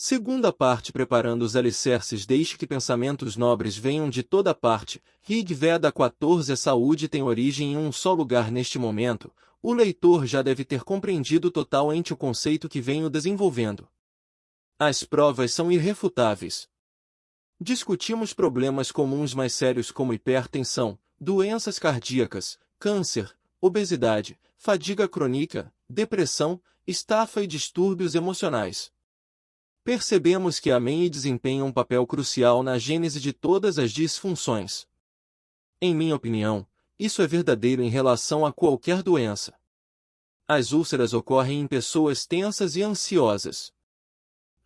Segunda parte, preparando os alicerces. Deixe que pensamentos nobres venham de toda parte. Rig Veda 14. A saúde tem origem em um só lugar. Neste momento, o leitor já deve ter compreendido totalmente o conceito que venho desenvolvendo. As provas são irrefutáveis. Discutimos problemas comuns mais sérios como hipertensão, doenças cardíacas, câncer, obesidade, fadiga crônica, depressão, estafa e distúrbios emocionais. Percebemos que a mente desempenha um papel crucial na gênese de todas as disfunções. Em minha opinião, isso é verdadeiro em relação a qualquer doença. As úlceras ocorrem em pessoas tensas e ansiosas.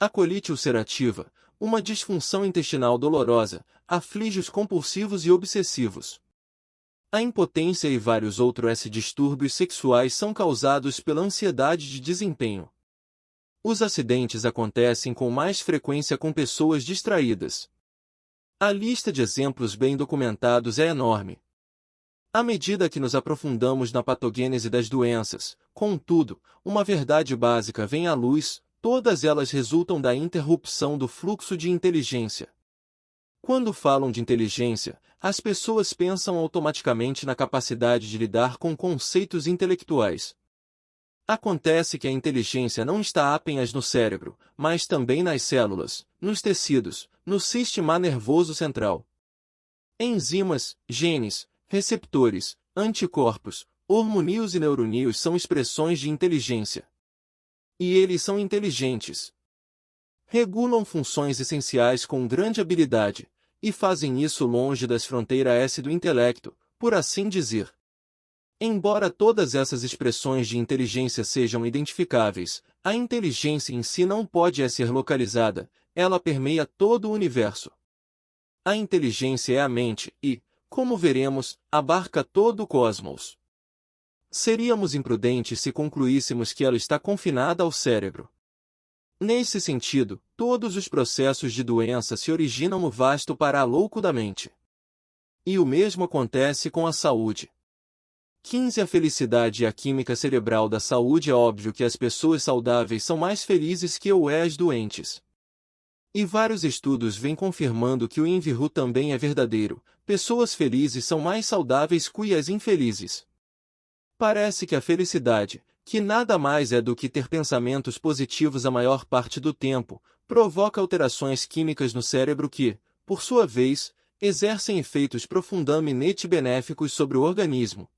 A colite ulcerativa, uma disfunção intestinal dolorosa, aflige os compulsivos e obsessivos. A impotência e vários outros distúrbios sexuais são causados pela ansiedade de desempenho. Os acidentes acontecem com mais frequência com pessoas distraídas. A lista de exemplos bem documentados é enorme. À medida que nos aprofundamos na patogênese das doenças, contudo, uma verdade básica vem à luz: todas elas resultam da interrupção do fluxo de inteligência. Quando falam de inteligência, as pessoas pensam automaticamente na capacidade de lidar com conceitos intelectuais. Acontece que a inteligência não está apenas no cérebro, mas também nas células, nos tecidos, no sistema nervoso central. Enzimas, genes, receptores, anticorpos, hormônios e neurônios são expressões de inteligência. E eles são inteligentes. Regulam funções essenciais com grande habilidade, e fazem isso longe das fronteiras do intelecto, por assim dizer. Embora todas essas expressões de inteligência sejam identificáveis, a inteligência em si não pode ser localizada, ela permeia todo o universo. A inteligência é a mente e, como veremos, abarca todo o cosmos. Seríamos imprudentes se concluíssemos que ela está confinada ao cérebro. Nesse sentido, todos os processos de doença se originam no vasto paralouco da mente. E o mesmo acontece com a saúde. 15. A felicidade e a química cerebral da saúde. É óbvio que as pessoas saudáveis são mais felizes que as doentes. E vários estudos vêm confirmando que o inverso também é verdadeiro: pessoas felizes são mais saudáveis que as infelizes. Parece que a felicidade, que nada mais é do que ter pensamentos positivos a maior parte do tempo, provoca alterações químicas no cérebro que, por sua vez, exercem efeitos profundamente benéficos sobre o organismo.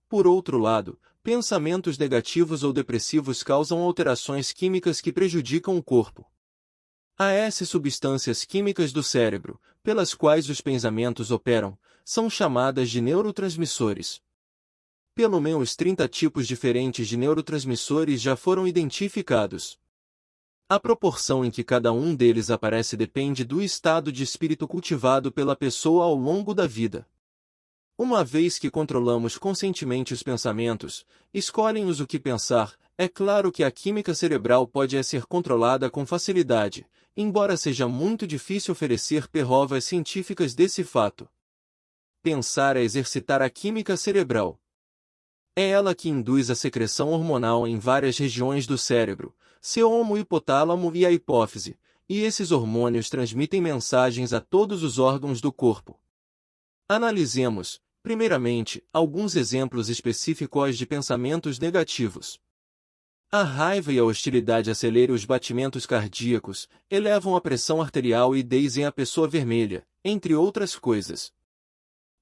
Por outro lado, pensamentos negativos ou depressivos causam alterações químicas que prejudicam o corpo. As substâncias químicas do cérebro, pelas quais os pensamentos operam, são chamadas de neurotransmissores. Pelo menos 30 tipos diferentes de neurotransmissores já foram identificados. A proporção em que cada um deles aparece depende do estado de espírito cultivado pela pessoa ao longo da vida. Uma vez que controlamos conscientemente os pensamentos, escolhem-nos o que pensar, é claro que a química cerebral pode ser controlada com facilidade, embora seja muito difícil oferecer provas científicas desse fato. Pensar é exercitar a química cerebral. É ela que induz a secreção hormonal em várias regiões do cérebro, o hipotálamo e a hipófise, e esses hormônios transmitem mensagens a todos os órgãos do corpo. Analisemos, primeiramente, alguns exemplos específicos de pensamentos negativos. A raiva e a hostilidade aceleram os batimentos cardíacos, elevam a pressão arterial e deixam a pessoa vermelha, entre outras coisas.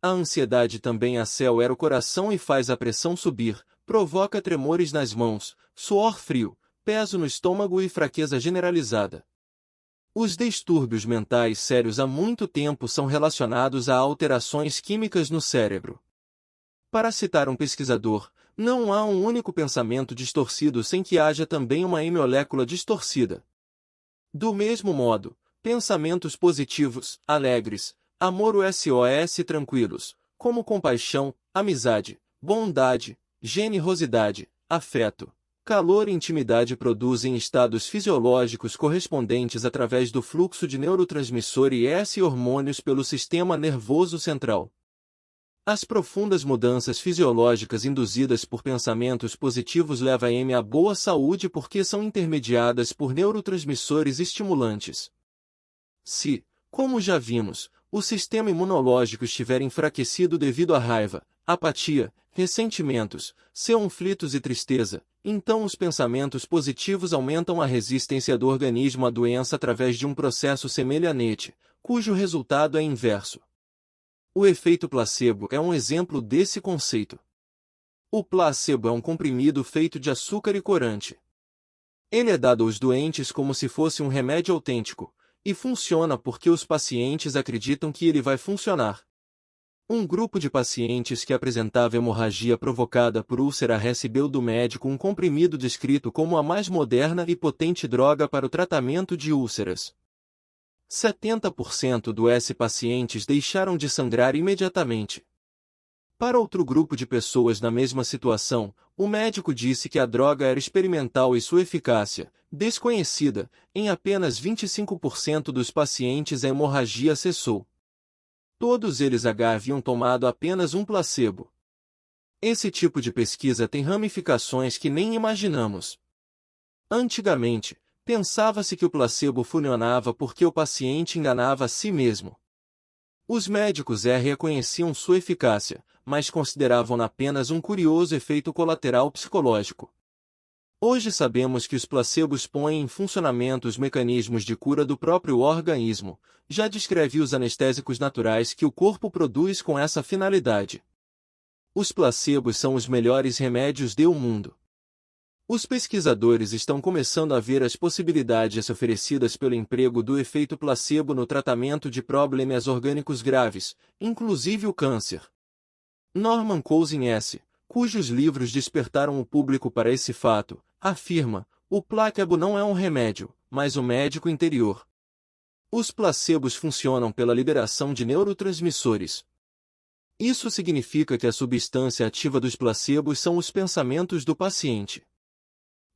A ansiedade também acelera o coração e faz a pressão subir, provoca tremores nas mãos, suor frio, peso no estômago e fraqueza generalizada. Os distúrbios mentais sérios há muito tempo são relacionados a alterações químicas no cérebro. Para citar um pesquisador, não há um único pensamento distorcido sem que haja também uma molécula distorcida. Do mesmo modo, pensamentos positivos, alegres, amor SOS tranquilos, como compaixão, amizade, bondade, generosidade, afeto, calor e intimidade produzem estados fisiológicos correspondentes através do fluxo de neurotransmissor e hormônios pelo sistema nervoso central. As profundas mudanças fisiológicas induzidas por pensamentos positivos levam à boa saúde porque são intermediadas por neurotransmissores estimulantes. Se, como já vimos, o sistema imunológico estiver enfraquecido devido à raiva, apatia, ressentimentos, conflitos e tristeza, então os pensamentos positivos aumentam a resistência do organismo à doença através de um processo semelhante, cujo resultado é inverso. O efeito placebo é um exemplo desse conceito. O placebo é um comprimido feito de açúcar e corante. Ele é dado aos doentes como se fosse um remédio autêntico, e funciona porque os pacientes acreditam que ele vai funcionar. Um grupo de pacientes que apresentava hemorragia provocada por úlcera recebeu do médico um comprimido descrito como a mais moderna e potente droga para o tratamento de úlceras. 70% dos pacientes deixaram de sangrar imediatamente. Para outro grupo de pessoas na mesma situação, o médico disse que a droga era experimental e sua eficácia, desconhecida, em apenas 25% dos pacientes a hemorragia cessou. Todos eles haviam tomado apenas um placebo. Esse tipo de pesquisa tem ramificações que nem imaginamos. Antigamente, pensava-se que o placebo funcionava porque o paciente enganava a si mesmo. Os médicos reconheciam sua eficácia, mas consideravam-na apenas um curioso efeito colateral psicológico. Hoje sabemos que os placebos põem em funcionamento os mecanismos de cura do próprio organismo. Já descrevi os anestésicos naturais que o corpo produz com essa finalidade. Os placebos são os melhores remédios do mundo. Os pesquisadores estão começando a ver as possibilidades oferecidas pelo emprego do efeito placebo no tratamento de problemas orgânicos graves, inclusive o câncer. Norman Cousins cujos livros despertaram o público para esse fato, afirma: o placebo não é um remédio, mas um médico interior. Os placebos funcionam pela liberação de neurotransmissores. Isso significa que a substância ativa dos placebos são os pensamentos do paciente.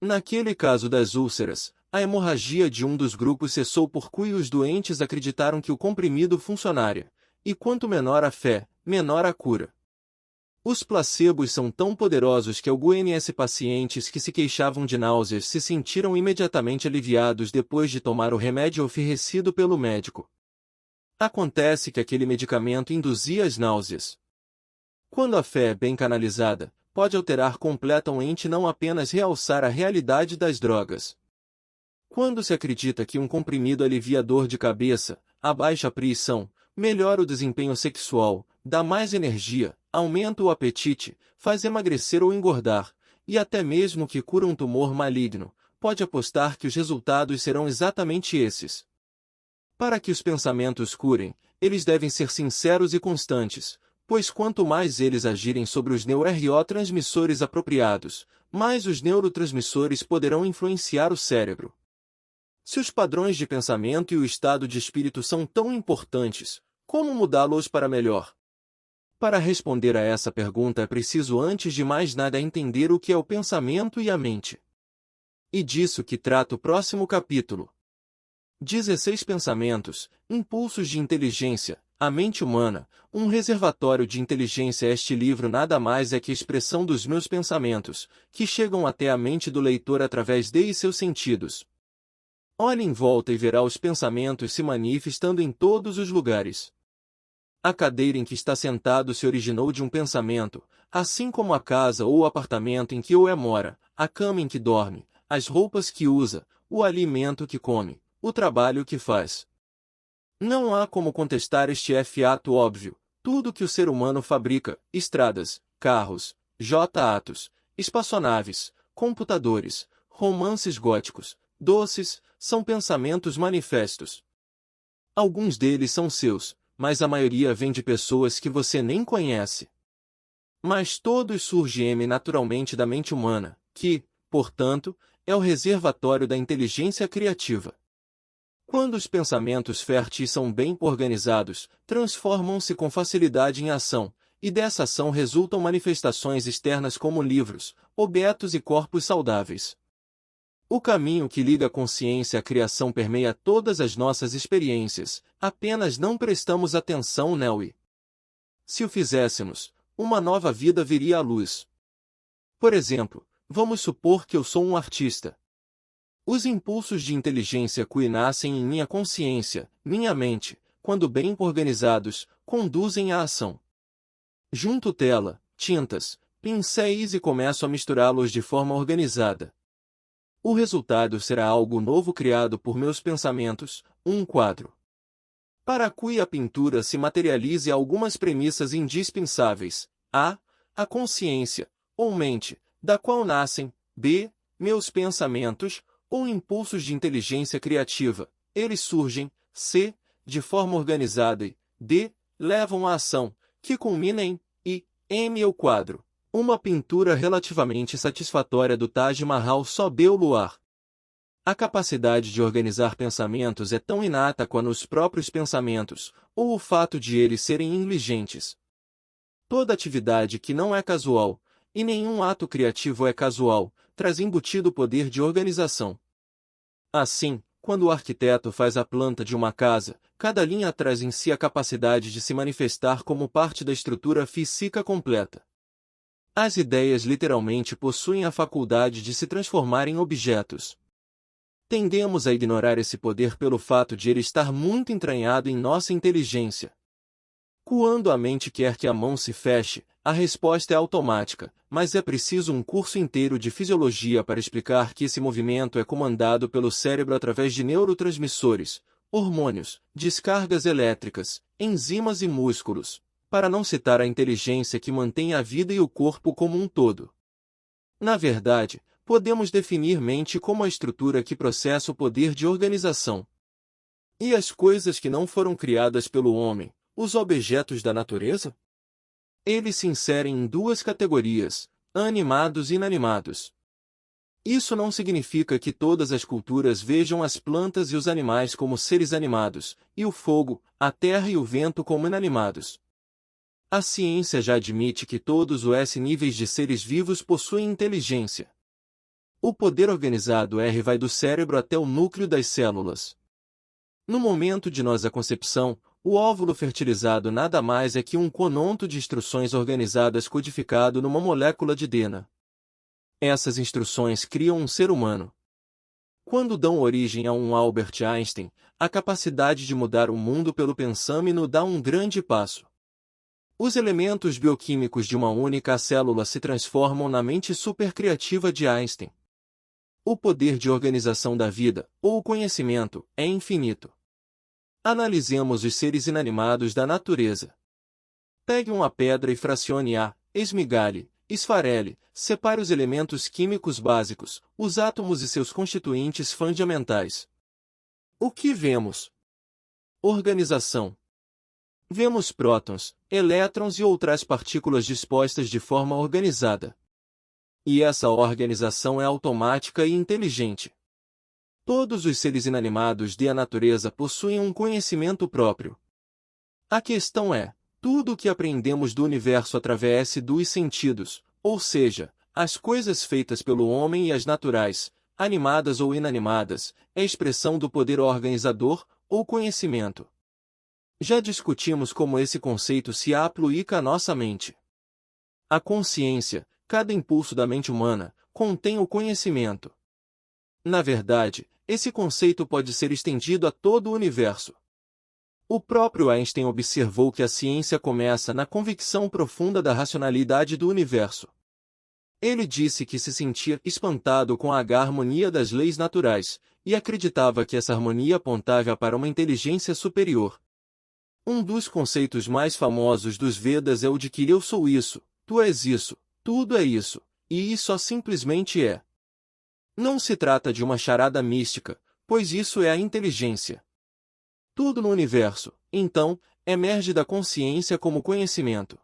Naquele caso das úlceras, a hemorragia de um dos grupos cessou porque os doentes acreditaram que o comprimido funcionaria, e quanto menor a fé, menor a cura. Os placebos são tão poderosos que alguns pacientes que se queixavam de náuseas se sentiram imediatamente aliviados depois de tomar o remédio oferecido pelo médico. Acontece que aquele medicamento induzia as náuseas. Quando a fé é bem canalizada, pode alterar completamente não apenas realçar a realidade das drogas. Quando se acredita que um comprimido alivia a dor de cabeça, abaixa a pressão, melhora o desempenho sexual, dá mais energia, aumenta o apetite, faz emagrecer ou engordar, e até mesmo que cura um tumor maligno, pode apostar que os resultados serão exatamente esses. Para que os pensamentos curem, eles devem ser sinceros e constantes, pois quanto mais eles agirem sobre os neurotransmissores apropriados, mais os neurotransmissores poderão influenciar o cérebro. Se os padrões de pensamento e o estado de espírito são tão importantes, como mudá-los para melhor? Para responder a essa pergunta é preciso antes de mais nada entender o que é o pensamento e a mente. E disso que trata o próximo capítulo. 16 Pensamentos, impulsos de inteligência, a mente humana, um reservatório de inteligência. Este livro nada mais é que a expressão dos meus pensamentos, que chegam até a mente do leitor através de seus sentidos. Olhe em volta e verá os pensamentos se manifestando em todos os lugares. A cadeira em que está sentado se originou de um pensamento, assim como a casa ou o apartamento em que mora, a cama em que dorme, as roupas que usa, o alimento que come, o trabalho que faz. Não há como contestar este fato óbvio. Tudo que o ser humano fabrica, estradas, carros, jatos, espaçonaves, computadores, romances góticos, doces, são pensamentos manifestos. Alguns deles são seus, mas a maioria vem de pessoas que você nem conhece. Mas todos surgem naturalmente da mente humana, que, portanto, é o reservatório da inteligência criativa. Quando os pensamentos férteis são bem organizados, transformam-se com facilidade em ação, e dessa ação resultam manifestações externas como livros, objetos e corpos saudáveis. O caminho que liga a consciência à criação permeia todas as nossas experiências, apenas não prestamos atenção nele. Se o fizéssemos, uma nova vida viria à luz. Por exemplo, vamos supor que eu sou um artista. Os impulsos de inteligência que nascem em minha consciência, minha mente, quando bem organizados, conduzem à ação. Junto tela, tintas, pincéis e começo a misturá-los de forma organizada. O resultado será algo novo criado por meus pensamentos, um quadro. Para que a pintura se materialize algumas premissas indispensáveis: a consciência, ou mente, da qual nascem, b, meus pensamentos, ou impulsos de inteligência criativa, eles surgem, c, de forma organizada e, d, levam à ação, que culmina em, e, m o quadro. Uma pintura relativamente satisfatória do Taj Mahal sob o luar. A capacidade de organizar pensamentos é tão inata quanto os próprios pensamentos, ou o fato de eles serem inteligentes. Toda atividade que não é casual, e nenhum ato criativo é casual, traz embutido o poder de organização. Assim, quando o arquiteto faz a planta de uma casa, cada linha traz em si a capacidade de se manifestar como parte da estrutura física completa. As ideias literalmente possuem a faculdade de se transformar em objetos. Tendemos a ignorar esse poder pelo fato de ele estar muito entranhado em nossa inteligência. Quando a mente quer que a mão se feche, a resposta é automática, mas é preciso um curso inteiro de fisiologia para explicar que esse movimento é comandado pelo cérebro através de neurotransmissores, hormônios, descargas elétricas, enzimas e músculos, para não citar a inteligência que mantém a vida e o corpo como um todo. Na verdade, podemos definir mente como a estrutura que processa o poder de organização. E as coisas que não foram criadas pelo homem, os objetos da natureza? Eles se inserem em duas categorias, animados e inanimados. Isso não significa que todas as culturas vejam as plantas e os animais como seres animados, e o fogo, a terra e o vento como inanimados. A ciência já admite que todos os níveis de seres vivos possuem inteligência. O poder organizado vai do cérebro até o núcleo das células. No momento de nossa concepção, o óvulo fertilizado nada mais é que um conjunto de instruções organizadas codificado numa molécula de DNA. Essas instruções criam um ser humano. Quando dão origem a um Albert Einstein, a capacidade de mudar o mundo pelo pensamento dá um grande passo. Os elementos bioquímicos de uma única célula se transformam na mente supercriativa de Einstein. O poder de organização da vida, ou o conhecimento, é infinito. Analisemos os seres inanimados da natureza. Pegue uma pedra e fracione-a, esmigalhe, esfarele, separe os elementos químicos básicos, os átomos e seus constituintes fundamentais. O que vemos? Organização. Vemos prótons, elétrons e outras partículas dispostas de forma organizada. E essa organização é automática e inteligente. Todos os seres inanimados da natureza possuem um conhecimento próprio. A questão é, tudo o que aprendemos do universo através dos sentidos, ou seja, as coisas feitas pelo homem e as naturais, animadas ou inanimadas, é expressão do poder organizador, ou conhecimento. Já discutimos como esse conceito se aplica à nossa mente. A consciência, cada impulso da mente humana, contém o conhecimento. Na verdade, esse conceito pode ser estendido a todo o universo. O próprio Einstein observou que a ciência começa na convicção profunda da racionalidade do universo. Ele disse que se sentia espantado com a harmonia das leis naturais, e acreditava que essa harmonia apontava para uma inteligência superior. Um dos conceitos mais famosos dos Vedas é o de que eu sou isso, tu és isso, tudo é isso, e isso simplesmente é. Não se trata de uma charada mística, pois isso é a inteligência. Tudo no universo, então, emerge da consciência como conhecimento.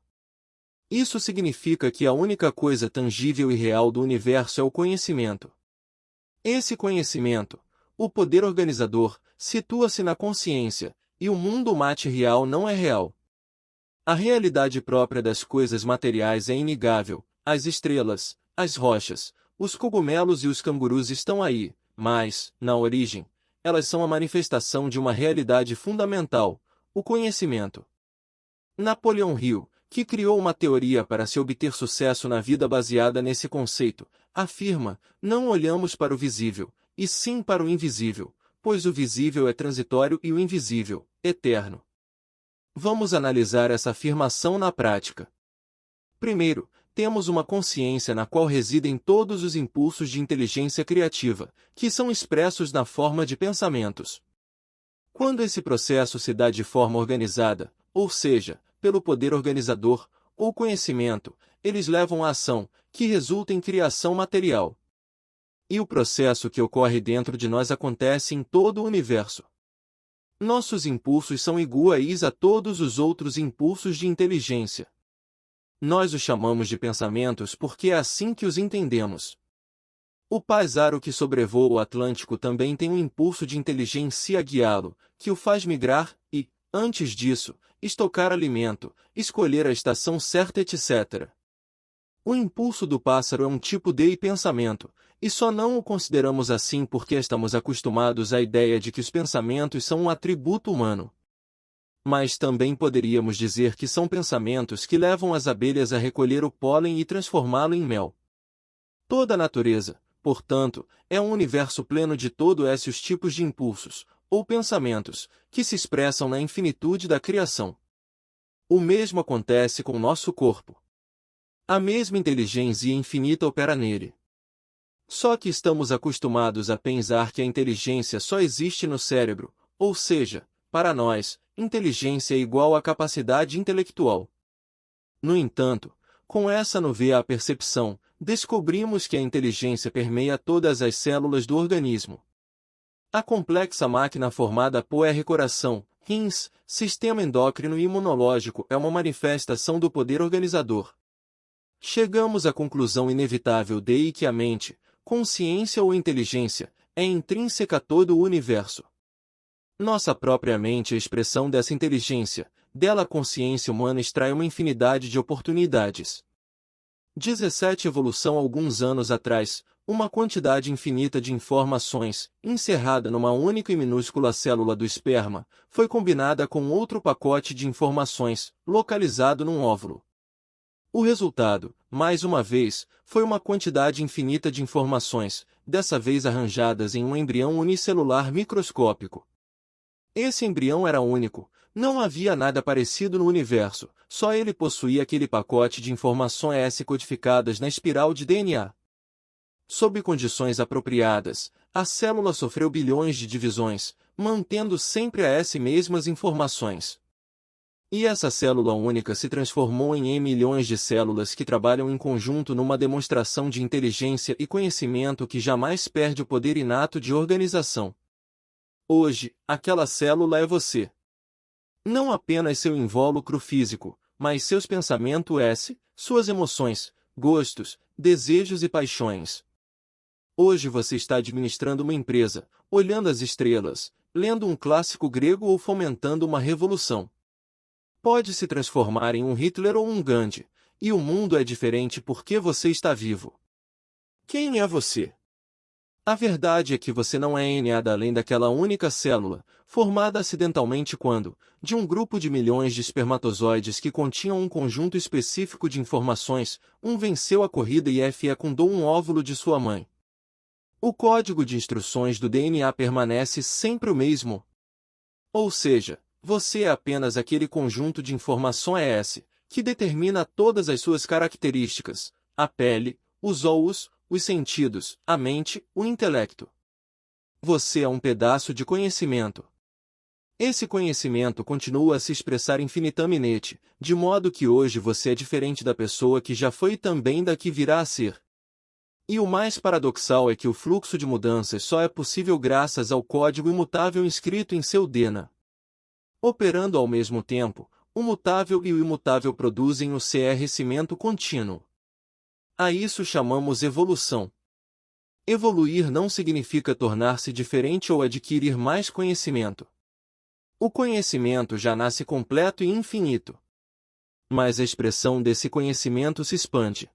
Isso significa que a única coisa tangível e real do universo é o conhecimento. Esse conhecimento, o poder organizador, situa-se na consciência, e o mundo material não é real. A realidade própria das coisas materiais é inegável, as estrelas, as rochas, os cogumelos e os cangurus estão aí, mas, na origem, elas são a manifestação de uma realidade fundamental, o conhecimento. Napoleão Hill, que criou uma teoria para se obter sucesso na vida baseada nesse conceito, afirma: não olhamos para o visível, e sim para o invisível, pois o visível é transitório e o invisível, eterno. Vamos analisar essa afirmação na prática. Primeiro, temos uma consciência na qual residem todos os impulsos de inteligência criativa, que são expressos na forma de pensamentos. Quando esse processo se dá de forma organizada, ou seja, pelo poder organizador, ou conhecimento, eles levam à ação, que resulta em criação material. E o processo que ocorre dentro de nós acontece em todo o universo. Nossos impulsos são iguais a todos os outros impulsos de inteligência. Nós os chamamos de pensamentos porque é assim que os entendemos. O pássaro que sobrevoa o Atlântico também tem um impulso de inteligência a guiá-lo, que o faz migrar e, antes disso, estocar alimento, escolher a estação certa, etc. O impulso do pássaro é um tipo de pensamento, e só não o consideramos assim porque estamos acostumados à ideia de que os pensamentos são um atributo humano. Mas também poderíamos dizer que são pensamentos que levam as abelhas a recolher o pólen e transformá-lo em mel. Toda a natureza, portanto, é um universo pleno de todos esses tipos de impulsos, ou pensamentos, que se expressam na infinitude da criação. O mesmo acontece com o nosso corpo. A mesma inteligência infinita opera nele. Só que estamos acostumados a pensar que a inteligência só existe no cérebro, ou seja, para nós, inteligência é igual a capacidade intelectual. No entanto, com essa nova percepção, descobrimos que a inteligência permeia todas as células do organismo. A complexa máquina formada por coração, rins, sistema endócrino e imunológico é uma manifestação do poder organizador. Chegamos à conclusão inevitável de que a mente, consciência ou inteligência, é intrínseca a todo o universo. Nossa própria mente é a expressão dessa inteligência, dela a consciência humana extrai uma infinidade de oportunidades. 17 Evolução alguns anos atrás, uma quantidade infinita de informações, encerrada numa única e minúscula célula do esperma, foi combinada com outro pacote de informações, localizado num óvulo. O resultado, mais uma vez, foi uma quantidade infinita de informações, dessa vez arranjadas em um embrião unicelular microscópico. Esse embrião era único, não havia nada parecido no universo, só ele possuía aquele pacote de informações codificadas na espiral de DNA. Sob condições apropriadas, a célula sofreu bilhões de divisões, mantendo sempre as mesmas informações. E essa célula única se transformou em milhões de células que trabalham em conjunto numa demonstração de inteligência e conhecimento que jamais perde o poder inato de organização. Hoje, aquela célula é você. Não apenas seu invólucro físico, mas seus pensamentos, suas emoções, gostos, desejos e paixões. Hoje você está administrando uma empresa, olhando as estrelas, lendo um clássico grego ou fomentando uma revolução. Pode se transformar em um Hitler ou um Gandhi, e o mundo é diferente porque você está vivo. Quem é você? A verdade é que você não é nada além daquela única célula, formada acidentalmente quando, de um grupo de milhões de espermatozoides que continham um conjunto específico de informações, um venceu a corrida e fecundou um óvulo de sua mãe. O código de instruções do DNA permanece sempre o mesmo. Ou seja, você é apenas aquele conjunto de informações que determina todas as suas características, a pele, os olhos, os sentidos, a mente, o intelecto. Você é um pedaço de conhecimento. Esse conhecimento continua a se expressar infinitamente, de modo que hoje você é diferente da pessoa que já foi e também da que virá a ser. E o mais paradoxal é que o fluxo de mudanças só é possível graças ao código imutável inscrito em seu DNA. Operando ao mesmo tempo, o mutável e o imutável produzem o crescimento contínuo. A isso chamamos evolução. Evoluir não significa tornar-se diferente ou adquirir mais conhecimento. O conhecimento já nasce completo e infinito. Mas a expressão desse conhecimento se expande.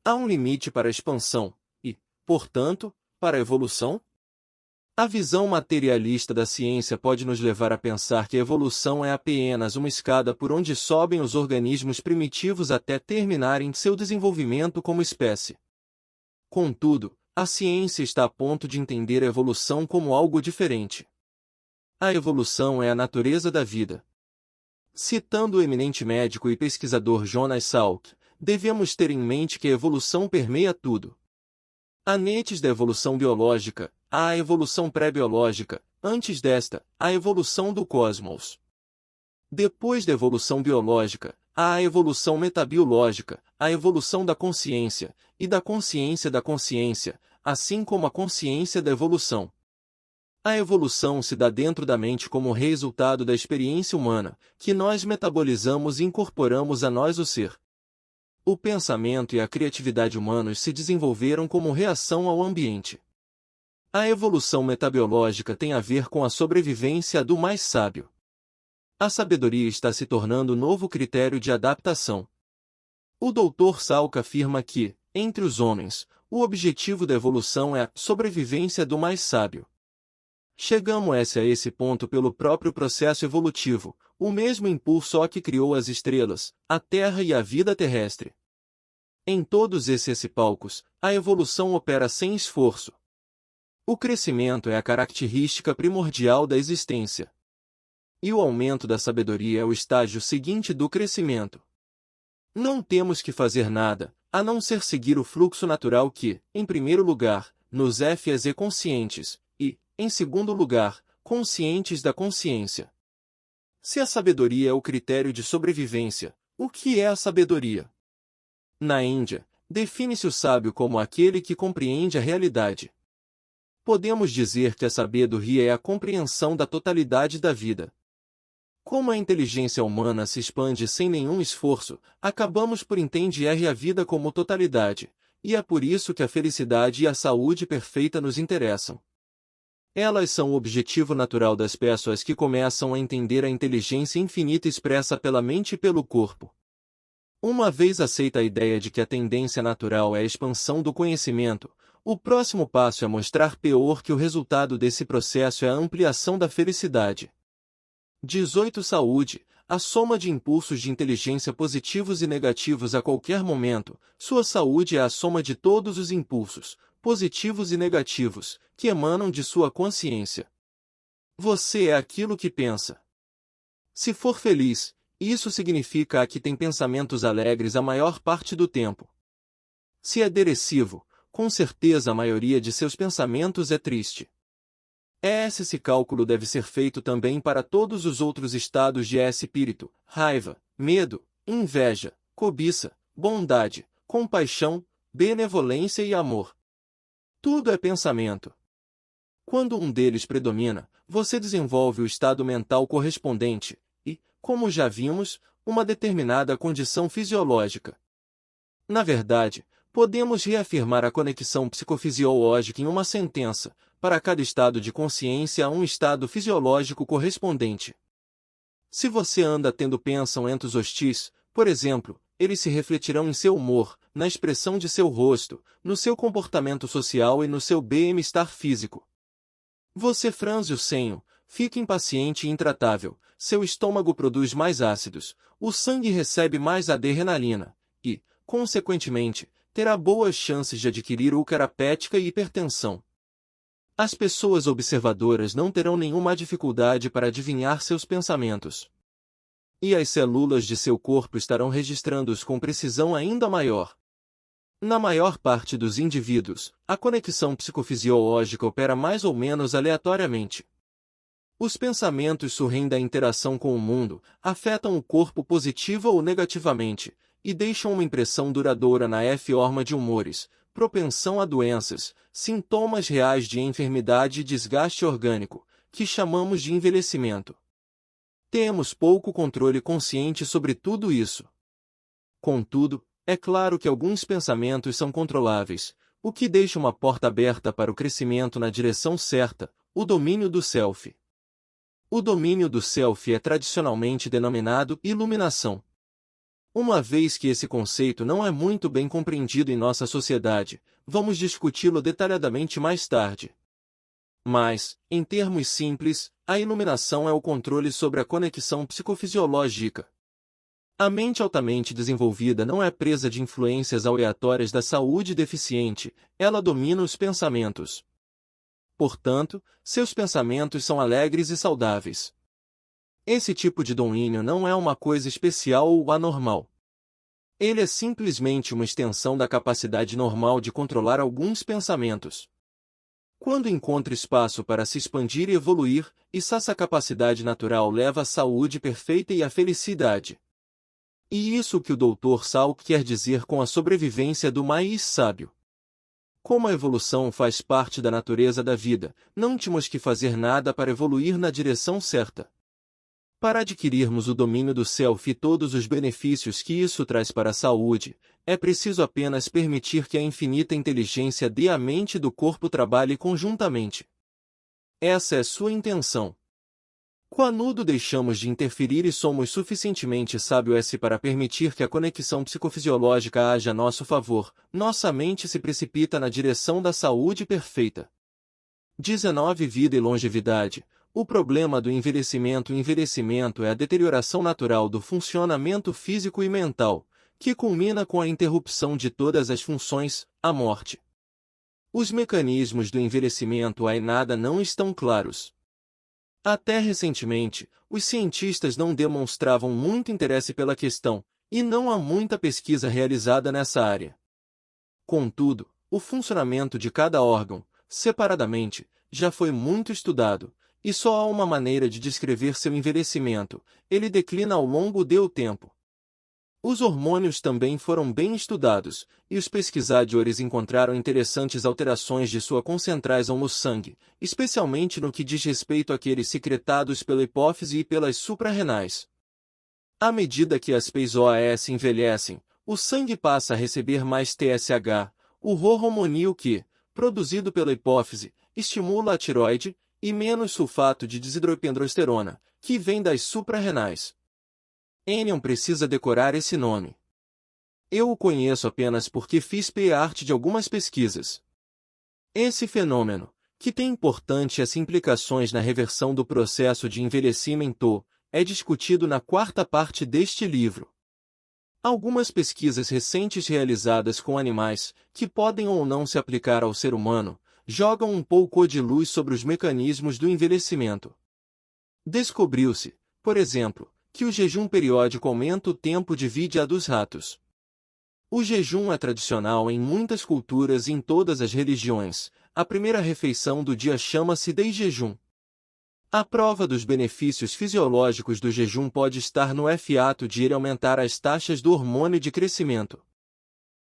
Há um limite para a expansão e, portanto, para a evolução? A visão materialista da ciência pode nos levar a pensar que a evolução é apenas uma escada por onde sobem os organismos primitivos até terminarem seu desenvolvimento como espécie. Contudo, a ciência está a ponto de entender a evolução como algo diferente. A evolução é a natureza da vida. Citando o eminente médico e pesquisador Jonas Salk, devemos ter em mente que a evolução permeia tudo. Antes da evolução biológica, há a evolução pré-biológica, antes desta, a evolução do cosmos. Depois da evolução biológica, há a evolução metabiológica, a evolução da consciência, e da consciência, assim como a consciência da evolução. A evolução se dá dentro da mente como resultado da experiência humana, que nós metabolizamos e incorporamos a nós o ser. O pensamento e a criatividade humanos se desenvolveram como reação ao ambiente. A evolução metabiológica tem a ver com a sobrevivência do mais sábio. A sabedoria está se tornando o novo critério de adaptação. O Dr. Salk afirma que, entre os homens, o objetivo da evolução é a sobrevivência do mais sábio. Chegamos a esse ponto pelo próprio processo evolutivo, o mesmo impulso que criou as estrelas, a Terra e a vida terrestre. Em todos esses palcos, a evolução opera sem esforço. O crescimento é a característica primordial da existência. E o aumento da sabedoria é o estágio seguinte do crescimento. Não temos que fazer nada, a não ser seguir o fluxo natural que, em primeiro lugar, nos faz conscientes, e, em segundo lugar, conscientes da consciência. Se a sabedoria é o critério de sobrevivência, o que é a sabedoria? Na Índia, define-se o sábio como aquele que compreende a realidade. Podemos dizer que a sabedoria é a compreensão da totalidade da vida. Como a inteligência humana se expande sem nenhum esforço, acabamos por entender a vida como totalidade, e é por isso que a felicidade e a saúde perfeita nos interessam. Elas são o objetivo natural das pessoas que começam a entender a inteligência infinita expressa pela mente e pelo corpo. Uma vez aceita a ideia de que a tendência natural é a expansão do conhecimento, o próximo passo é mostrar que o resultado desse processo é a ampliação da felicidade. 18. Saúde, a soma de impulsos de inteligência positivos e negativos a qualquer momento. Sua saúde é a soma de todos os impulsos, positivos e negativos, que emanam de sua consciência. Você é aquilo que pensa. Se for feliz, isso significa que tem pensamentos alegres a maior parte do tempo. Se é depressivo, com certeza a maioria de seus pensamentos é triste. Esse cálculo deve ser feito também para todos os outros estados de espírito: raiva, medo, inveja, cobiça, bondade, compaixão, benevolência e amor. Tudo é pensamento. Quando um deles predomina, você desenvolve o estado mental correspondente e, como já vimos, uma determinada condição fisiológica. Na verdade, podemos reafirmar a conexão psicofisiológica em uma sentença: para cada estado de consciência há um estado fisiológico correspondente. Se você anda tendo pensamentos hostis, por exemplo, eles se refletirão em seu humor, na expressão de seu rosto, no seu comportamento social e no seu bem-estar físico. Você franze o senho, fica impaciente e intratável, seu estômago produz mais ácidos, o sangue recebe mais adrenalina e, consequentemente, terá boas chances de adquirir úlcera péptica e hipertensão. As pessoas observadoras não terão nenhuma dificuldade para adivinhar seus pensamentos. E as células de seu corpo estarão registrando-os com precisão ainda maior. Na maior parte dos indivíduos, a conexão psicofisiológica opera mais ou menos aleatoriamente. Os pensamentos surgem da interação com o mundo, afetam o corpo positiva ou negativamente, e deixam uma impressão duradoura na forma de humores, propensão a doenças, sintomas reais de enfermidade e desgaste orgânico, que chamamos de envelhecimento. Temos pouco controle consciente sobre tudo isso. Contudo, é claro que alguns pensamentos são controláveis, o que deixa uma porta aberta para o crescimento na direção certa, o domínio do self. O domínio do self é tradicionalmente denominado iluminação. Uma vez que esse conceito não é muito bem compreendido em nossa sociedade, vamos discuti-lo detalhadamente mais tarde. Mas, em termos simples, a iluminação é o controle sobre a conexão psicofisiológica. A mente altamente desenvolvida não é presa de influências aleatórias da saúde deficiente, ela domina os pensamentos. Portanto, seus pensamentos são alegres e saudáveis. Esse tipo de domínio não é uma coisa especial ou anormal. Ele é simplesmente uma extensão da capacidade normal de controlar alguns pensamentos. Quando encontra espaço para se expandir e evoluir, essa capacidade natural leva à saúde perfeita e à felicidade. E isso que o Dr. Salk quer dizer com a sobrevivência do mais sábio. Como a evolução faz parte da natureza da vida, não temos que fazer nada para evoluir na direção certa. Para adquirirmos o domínio do self e todos os benefícios que isso traz para a saúde, é preciso apenas permitir que a infinita inteligência de a mente e do corpo trabalhe conjuntamente. Essa é sua intenção. Quando deixamos de interferir e somos suficientemente sábios para permitir que a conexão psicofisiológica haja a nosso favor, nossa mente se precipita na direção da saúde perfeita. 19. Vida e longevidade. O problema do envelhecimento. O envelhecimento é a deterioração natural do funcionamento físico e mental, que culmina com a interrupção de todas as funções, a morte. Os mecanismos do envelhecimento ainda não estão claros. Até recentemente, os cientistas não demonstravam muito interesse pela questão, e não há muita pesquisa realizada nessa área. Contudo, o funcionamento de cada órgão, separadamente, já foi muito estudado, e só há uma maneira de descrever seu envelhecimento: ele declina ao longo do tempo. Os hormônios também foram bem estudados, e os pesquisadores encontraram interessantes alterações de sua concentração no sangue, especialmente no que diz respeito àqueles secretados pela hipófise e pelas suprarrenais. À medida que as POAS envelhecem, o sangue passa a receber mais TSH, o hormônio que, produzido pela hipófise, estimula a tiroide, e menos sulfato de desidroepiandrosterona, que vem das suprarrenais. Enion precisa decorar esse nome. Eu o conheço apenas porque fiz parte de algumas pesquisas. Esse fenômeno, que tem importantes implicações na reversão do processo de envelhecimento, é discutido na quarta parte deste livro. Algumas pesquisas recentes realizadas com animais, que podem ou não se aplicar ao ser humano, jogam um pouco de luz sobre os mecanismos do envelhecimento. Descobriu-se, por exemplo, que o jejum periódico aumenta o tempo de vida dos ratos. O jejum é tradicional em muitas culturas e em todas as religiões. A primeira refeição do dia chama-se de jejum. A prova dos benefícios fisiológicos do jejum pode estar no fato de ele aumentar as taxas do hormônio de crescimento.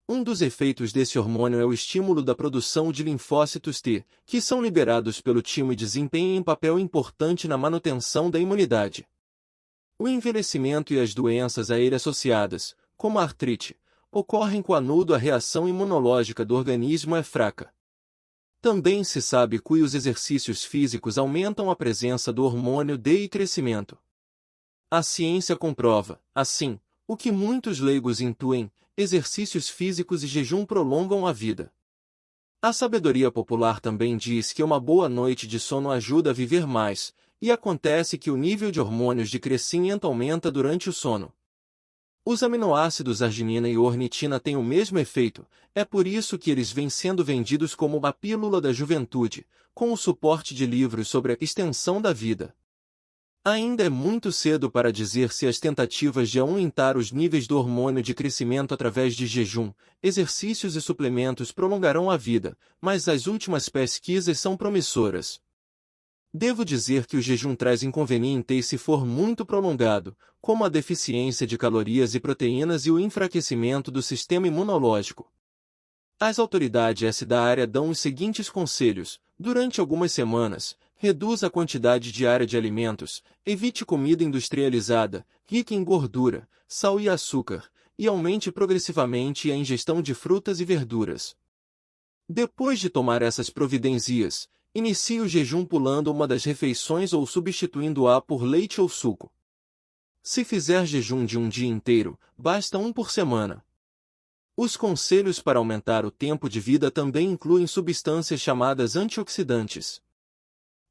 Um dos efeitos desse hormônio é o estímulo da produção de linfócitos T, que são liberados pelo timo e desempenham um papel importante na manutenção da imunidade. O envelhecimento e as doenças a ele associadas, como a artrite, ocorrem quando a reação imunológica do organismo é fraca. Também se sabe que os exercícios físicos aumentam a presença do hormônio de crescimento. A ciência comprova, assim, o que muitos leigos intuem: exercícios físicos e jejum prolongam a vida. A sabedoria popular também diz que uma boa noite de sono ajuda a viver mais, e acontece que o nível de hormônios de crescimento aumenta durante o sono. Os aminoácidos arginina e ornitina têm o mesmo efeito, é por isso que eles vêm sendo vendidos como uma pílula da juventude, com o suporte de livros sobre a extensão da vida. Ainda é muito cedo para dizer se as tentativas de aumentar os níveis do hormônio de crescimento através de jejum, exercícios e suplementos prolongarão a vida, mas as últimas pesquisas são promissoras. Devo dizer que o jejum traz inconvenientes se for muito prolongado, como a deficiência de calorias e proteínas e o enfraquecimento do sistema imunológico. As autoridades da área dão os seguintes conselhos: durante algumas semanas, reduza a quantidade diária de alimentos, evite comida industrializada, rica em gordura, sal e açúcar, e aumente progressivamente a ingestão de frutas e verduras. Depois de tomar essas providências, inicie o jejum pulando uma das refeições ou substituindo-a por leite ou suco. Se fizer jejum de um dia inteiro, basta um por semana. Os conselhos para aumentar o tempo de vida também incluem substâncias chamadas antioxidantes.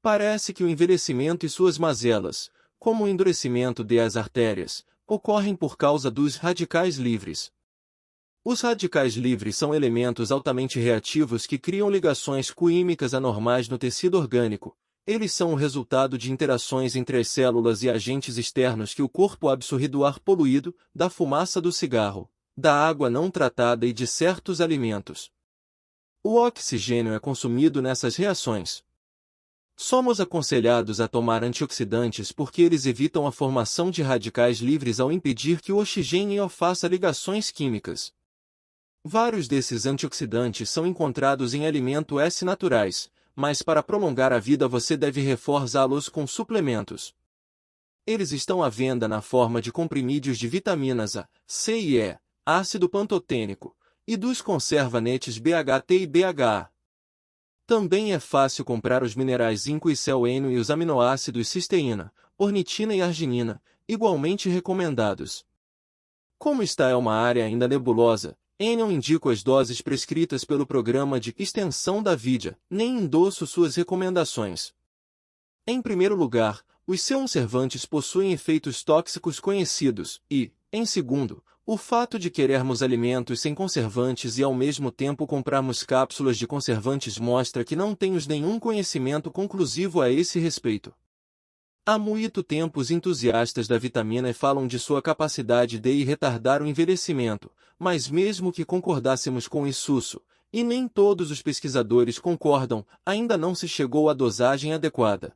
Parece que o envelhecimento e suas mazelas, como o endurecimento das artérias, ocorrem por causa dos radicais livres. Os radicais livres são elementos altamente reativos que criam ligações químicas anormais no tecido orgânico. Eles são o resultado de interações entre as células e agentes externos que o corpo absorve do ar poluído, da fumaça do cigarro, da água não tratada e de certos alimentos. O oxigênio é consumido nessas reações. Somos aconselhados a tomar antioxidantes porque eles evitam a formação de radicais livres ao impedir que o oxigênio faça ligações químicas. Vários desses antioxidantes são encontrados em alimentos naturais, mas para prolongar a vida você deve reforçá-los com suplementos. Eles estão à venda na forma de comprimidos de vitaminas A, C e E, ácido pantotênico, e dos conservantes BHT e BHA. Também é fácil comprar os minerais zinco e selênio e os aminoácidos cisteína, ornitina e arginina, igualmente recomendados. Como esta é uma área ainda nebulosa, eu não indico as doses prescritas pelo programa de extensão da vida, nem endosso suas recomendações. Em primeiro lugar, os conservantes possuem efeitos tóxicos conhecidos e, em segundo, o fato de querermos alimentos sem conservantes e ao mesmo tempo comprarmos cápsulas de conservantes mostra que não temos nenhum conhecimento conclusivo a esse respeito. Há muito tempo os entusiastas da vitamina E falam de sua capacidade de retardar o envelhecimento, mas mesmo que concordássemos com isso, e nem todos os pesquisadores concordam, ainda não se chegou à dosagem adequada.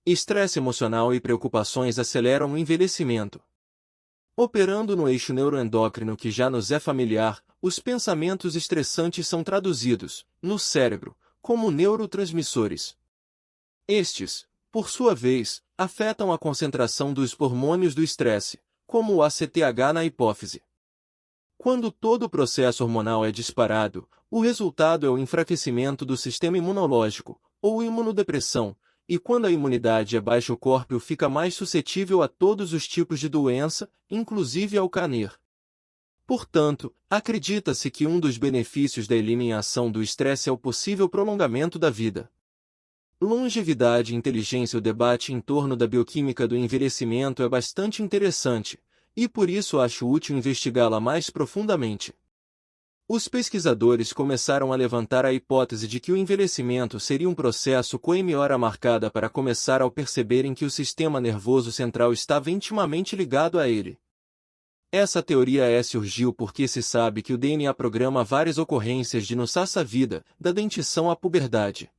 Estresse emocional e preocupações aceleram o envelhecimento. Operando no eixo neuroendócrino que já nos é familiar, os pensamentos estressantes são traduzidos, no cérebro, como neurotransmissores. Estes, por sua vez, afetam a concentração dos hormônios do estresse, como o ACTH na hipófise. Quando todo o processo hormonal é disparado, o resultado é o enfraquecimento do sistema imunológico, ou imunodepressão, e quando a imunidade é baixa o corpo fica mais suscetível a todos os tipos de doença, inclusive ao câncer. Portanto, acredita-se que um dos benefícios da eliminação do estresse é o possível prolongamento da vida. Longevidade e inteligência. O debate em torno da bioquímica do envelhecimento é bastante interessante, e por isso acho útil investigá-la mais profundamente. Os pesquisadores começaram a levantar a hipótese de que o envelhecimento seria um processo com hora marcada para começar ao perceberem que o sistema nervoso central estava intimamente ligado a ele. Essa teoria surgiu porque se sabe que o DNA programa várias ocorrências de nossa vida, da dentição à puberdade.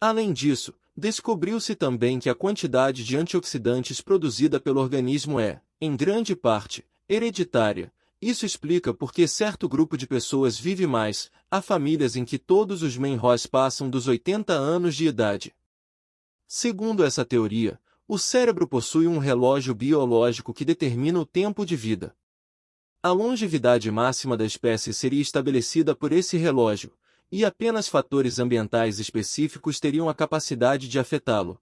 Além disso, descobriu-se também que a quantidade de antioxidantes produzida pelo organismo é, em grande parte, hereditária. Isso explica por que certo grupo de pessoas vive mais. Há famílias em que todos os membros passam dos 80 anos de idade. Segundo essa teoria, o cérebro possui um relógio biológico que determina o tempo de vida. A longevidade máxima da espécie seria estabelecida por esse relógio, e apenas fatores ambientais específicos teriam a capacidade de afetá-lo.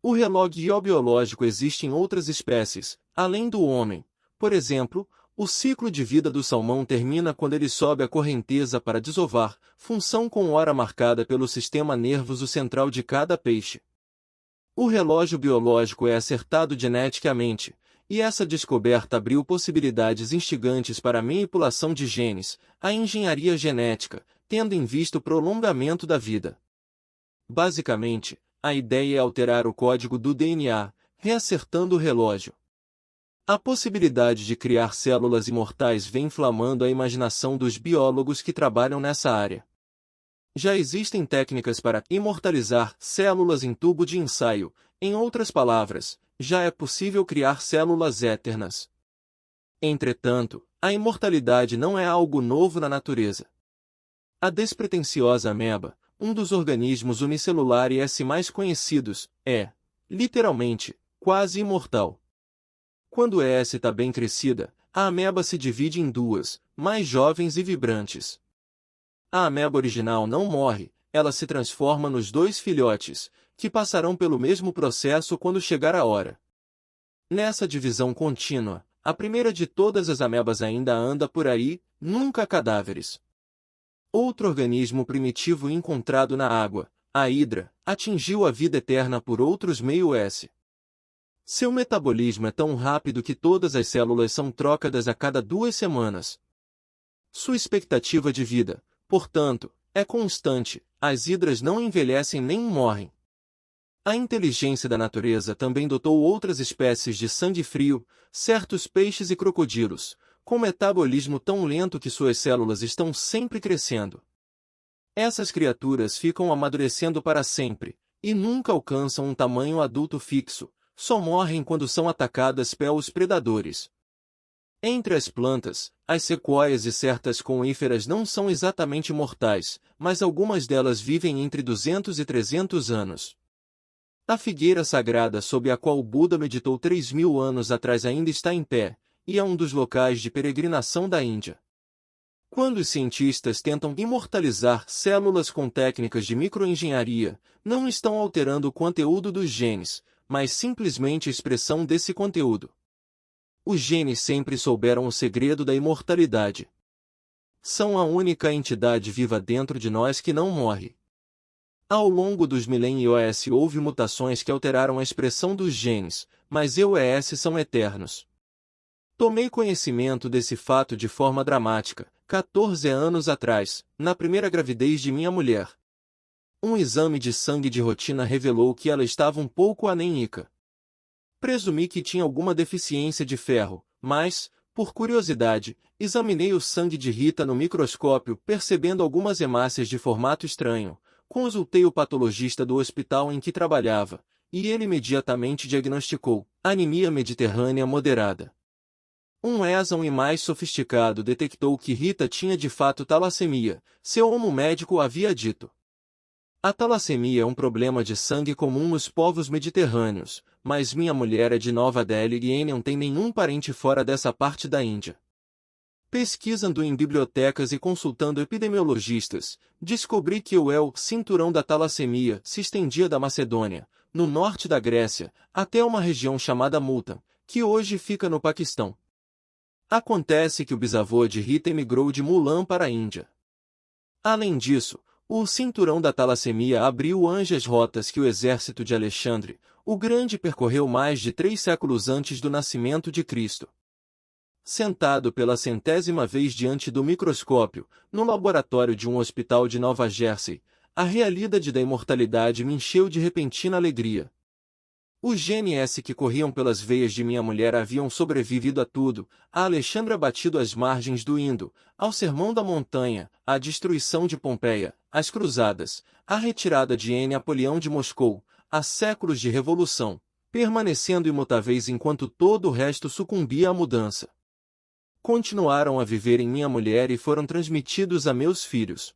O relógio biológico existe em outras espécies, além do homem. Por exemplo, o ciclo de vida do salmão termina quando ele sobe a correnteza para desovar, função com hora marcada pelo sistema nervoso central de cada peixe. O relógio biológico é acertado geneticamente, e essa descoberta abriu possibilidades instigantes para a manipulação de genes, a engenharia genética, tendo em vista o prolongamento da vida. Basicamente, a ideia é alterar o código do DNA, reacertando o relógio. A possibilidade de criar células imortais vem inflamando a imaginação dos biólogos que trabalham nessa área. Já existem técnicas para imortalizar células em tubo de ensaio, em outras palavras, já é possível criar células eternas. Entretanto, a imortalidade não é algo novo na natureza. A despretensiosa ameba, um dos organismos unicelulares mais conhecidos, é, literalmente, quase imortal. Quando está bem crescida, a ameba se divide em duas, mais jovens e vibrantes. A ameba original não morre, ela se transforma nos dois filhotes, que passarão pelo mesmo processo quando chegar a hora. Nessa divisão contínua, a primeira de todas as amebas ainda anda por aí, nunca cadáveres. Outro organismo primitivo encontrado na água, A hidra atingiu a vida eterna por outros meio s. Seu metabolismo é tão rápido que todas as células são trocadas a cada 2 semanas. Sua expectativa de vida, portanto, é constante, as hidras não envelhecem nem morrem. A inteligência da natureza também dotou outras espécies de sangue frio, certos peixes e crocodilos, com metabolismo tão lento que suas células estão sempre crescendo. Essas criaturas ficam amadurecendo para sempre, e nunca alcançam um tamanho adulto fixo, só morrem quando são atacadas pelos predadores. Entre as plantas, as sequoias e certas coníferas não são exatamente mortais, mas algumas delas vivem entre 200 e 300 anos. A figueira sagrada sob a qual Buda meditou 3.000 anos atrás ainda está em pé, e é um dos locais de peregrinação da Índia. Quando os cientistas tentam imortalizar células com técnicas de microengenharia, não estão alterando o conteúdo dos genes, mas simplesmente a expressão desse conteúdo. Os genes sempre souberam o segredo da imortalidade. São a única entidade viva dentro de nós que não morre. Ao longo dos milênios houve mutações que alteraram a expressão dos genes, mas EOS são eternos. Tomei conhecimento desse fato de forma dramática, 14 anos atrás, na primeira gravidez de minha mulher. Um exame de sangue de rotina revelou que ela estava um pouco anêmica. Presumi que tinha alguma deficiência de ferro, mas, por curiosidade, examinei o sangue de Rita no microscópio, percebendo algumas hemácias de formato estranho. Consultei o patologista do hospital em que trabalhava, e ele imediatamente diagnosticou anemia mediterrânea moderada. Um exame mais sofisticado detectou que Rita tinha de fato talassemia, seu médico havia dito. A talassemia é um problema de sangue comum nos povos mediterrâneos, mas minha mulher é de Nova Delhi e não tem nenhum parente fora dessa parte da Índia. Pesquisando em bibliotecas e consultando epidemiologistas, descobri que o cinturão da talassemia se estendia da Macedônia, no norte da Grécia, até uma região chamada Multan, que hoje fica no Paquistão. Acontece que o bisavô de Rita emigrou de Mulan para a Índia. Além disso, o cinturão da talassemia abriu as rotas que o exército de Alexandre, o Grande percorreu mais de 3 séculos antes do nascimento de Cristo. Sentado pela 100ª vez diante do microscópio, no laboratório de um hospital de Nova Jersey, a realidade da imortalidade me encheu de repentina alegria. Os genes que corriam pelas veias de minha mulher haviam sobrevivido a tudo, a Alexandre abatido às margens do Indo, ao sermão da montanha, à destruição de Pompeia, às cruzadas, à retirada de Napoleão de Moscou, a séculos de revolução, permanecendo imutáveis enquanto todo o resto sucumbia à mudança. Continuaram a viver em minha mulher e foram transmitidos a meus filhos.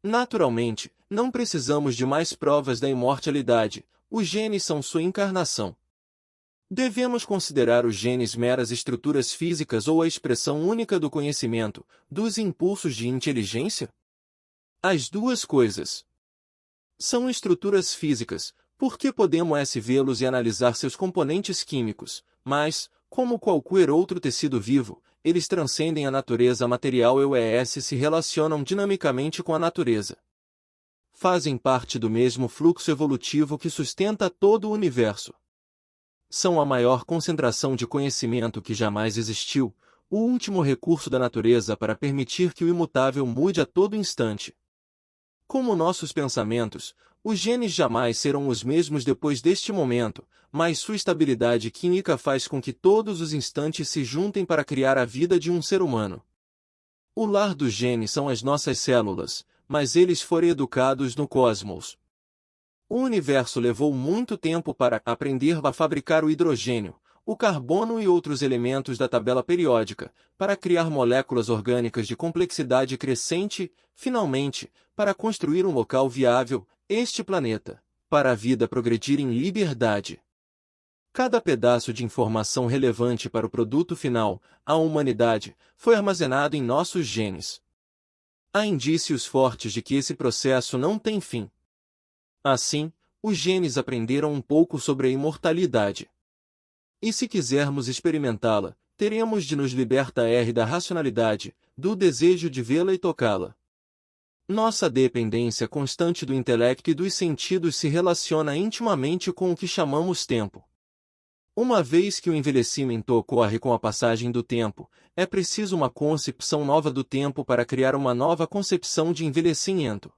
Naturalmente, não precisamos de mais provas da imortalidade, os genes são sua encarnação. Devemos considerar os genes meras estruturas físicas ou a expressão única do conhecimento, dos impulsos de inteligência? As duas coisas. São estruturas físicas, porque podemos vê-los e analisar seus componentes químicos, mas, como qualquer outro tecido vivo, eles transcendem a natureza material e se relacionam dinamicamente com a natureza. Fazem parte do mesmo fluxo evolutivo que sustenta todo o universo. São a maior concentração de conhecimento que jamais existiu, o último recurso da natureza para permitir que o imutável mude a todo instante. Como nossos pensamentos, os genes jamais serão os mesmos depois deste momento, mas sua estabilidade química faz com que todos os instantes se juntem para criar a vida de um ser humano. O lar dos genes são as nossas células, mas eles foram educados no cosmos. O universo levou muito tempo para aprender a fabricar o hidrogênio, o carbono e outros elementos da tabela periódica, para criar moléculas orgânicas de complexidade crescente, finalmente, para construir um local viável, este planeta, para a vida progredir em liberdade. Cada pedaço de informação relevante para o produto final, a humanidade, foi armazenado em nossos genes. Há indícios fortes de que esse processo não tem fim. Assim, os genes aprenderam um pouco sobre a imortalidade. E se quisermos experimentá-la, teremos de nos libertar da racionalidade, do desejo de vê-la e tocá-la. Nossa dependência constante do intelecto e dos sentidos se relaciona intimamente com o que chamamos tempo. Uma vez que o envelhecimento ocorre com a passagem do tempo, é preciso uma concepção nova do tempo para criar uma nova concepção de envelhecimento.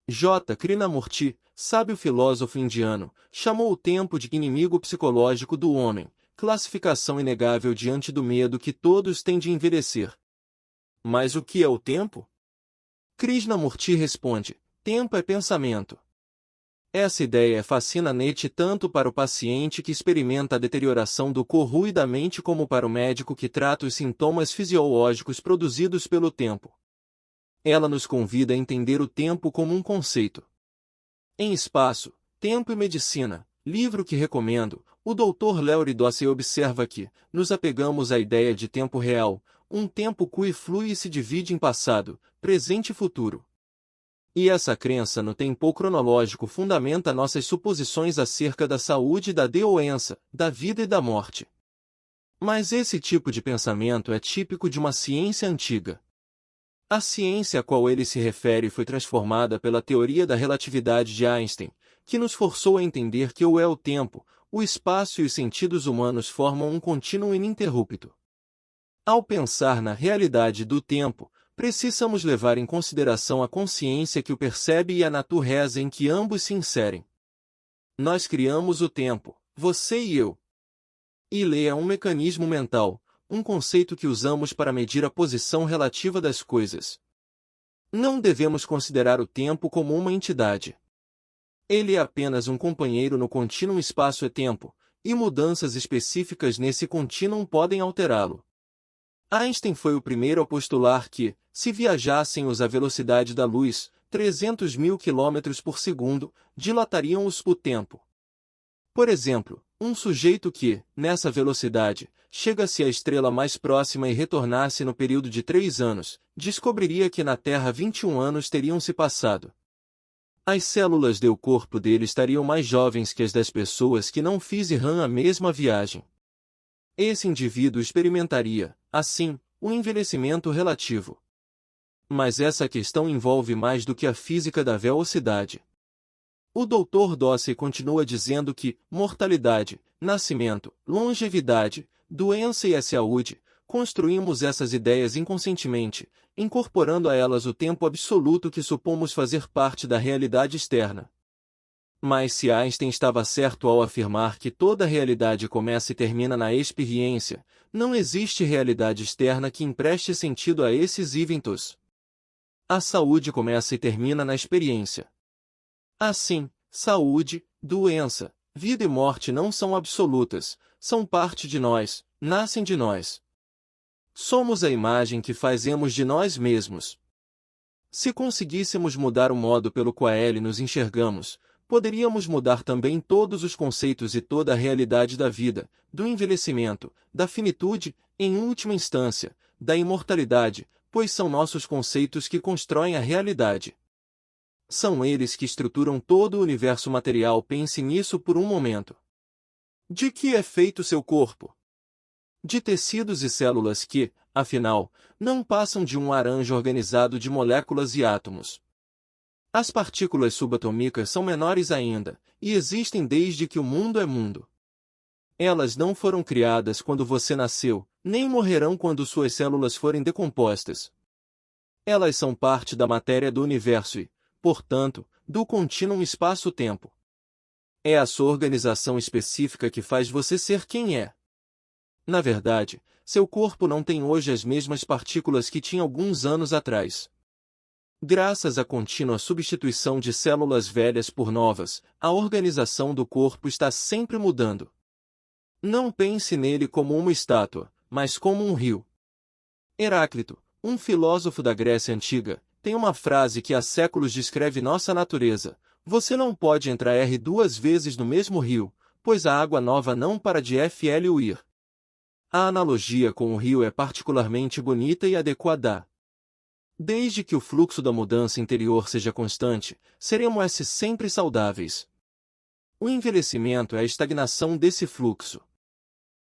J. Krishnamurti, sábio filósofo indiano, chamou o tempo de inimigo psicológico do homem, classificação inegável diante do medo que todos têm de envelhecer. Mas o que é o tempo? Krishnamurti responde: tempo é pensamento. Essa ideia fascina Nietzsche tanto para o paciente que experimenta a deterioração do corpo e da mente como para o médico que trata os sintomas fisiológicos produzidos pelo tempo. Ela nos convida a entender o tempo como um conceito. Em Espaço, Tempo e Medicina, livro que recomendo, o Dr. Larry Dossey observa que nos apegamos à ideia de tempo real, um tempo que flui e se divide em passado, presente e futuro. E essa crença no tempo cronológico fundamenta nossas suposições acerca da saúde e da doença, da vida e da morte. Mas esse tipo de pensamento é típico de uma ciência antiga. A ciência a qual ele se refere foi transformada pela teoria da relatividade de Einstein, que nos forçou a entender que o tempo, o espaço e os sentidos humanos formam um contínuo ininterrupto. Ao pensar na realidade do tempo, precisamos levar em consideração a consciência que o percebe e a natureza em que ambos se inserem. Nós criamos o tempo, você e eu. Ele é um mecanismo mental, um conceito que usamos para medir a posição relativa das coisas. Não devemos considerar o tempo como uma entidade. Ele é apenas um companheiro no contínuo espaço e tempo, e mudanças específicas nesse contínuo podem alterá-lo. Einstein foi o primeiro a postular que, se viajássemos à velocidade da luz, 300.000 km por segundo, dilatariam-os o tempo. Por exemplo, um sujeito que, nessa velocidade, chega-se à estrela mais próxima e retornasse no período de 3 anos, descobriria que na Terra 21 anos teriam se passado. As células do corpo dele estariam mais jovens que as das pessoas que não fizeram a mesma viagem. Esse indivíduo experimentaria, assim, o envelhecimento relativo. Mas essa questão envolve mais do que a física da velocidade. O Dr. Dossey continua dizendo que mortalidade, nascimento, longevidade, doença e a saúde, construímos essas ideias inconscientemente, incorporando a elas o tempo absoluto que supomos fazer parte da realidade externa. Mas se Einstein estava certo ao afirmar que toda realidade começa e termina na experiência, não existe realidade externa que empreste sentido a esses eventos. A saúde começa e termina na experiência. Assim, saúde, doença, vida e morte não são absolutas, são parte de nós, nascem de nós. Somos a imagem que fazemos de nós mesmos. Se conseguíssemos mudar o modo pelo qual nos enxergamos, poderíamos mudar também todos os conceitos e toda a realidade da vida, do envelhecimento, da finitude, em última instância, da imortalidade, pois são nossos conceitos que constroem a realidade. São eles que estruturam todo o universo material. Pense nisso por um momento. De que é feito seu corpo? De tecidos e células que, afinal, não passam de um arranjo organizado de moléculas e átomos. As partículas subatômicas são menores ainda, e existem desde que o mundo é mundo. Elas não foram criadas quando você nasceu, nem morrerão quando suas células forem decompostas. Elas são parte da matéria do universo e, portanto, do contínuo espaço-tempo. É a sua organização específica que faz você ser quem é. Na verdade, seu corpo não tem hoje as mesmas partículas que tinha alguns anos atrás. Graças à contínua substituição de células velhas por novas, a organização do corpo está sempre mudando. Não pense nele como uma estátua, mas como um rio. Heráclito, um filósofo da Grécia Antiga, tem uma frase que há séculos descreve nossa natureza: você não pode entrar duas vezes no mesmo rio, pois a água nova não para de fluir. A analogia com o rio é particularmente bonita e adequada. Desde que o fluxo da mudança interior seja constante, seremos sempre saudáveis. O envelhecimento é a estagnação desse fluxo.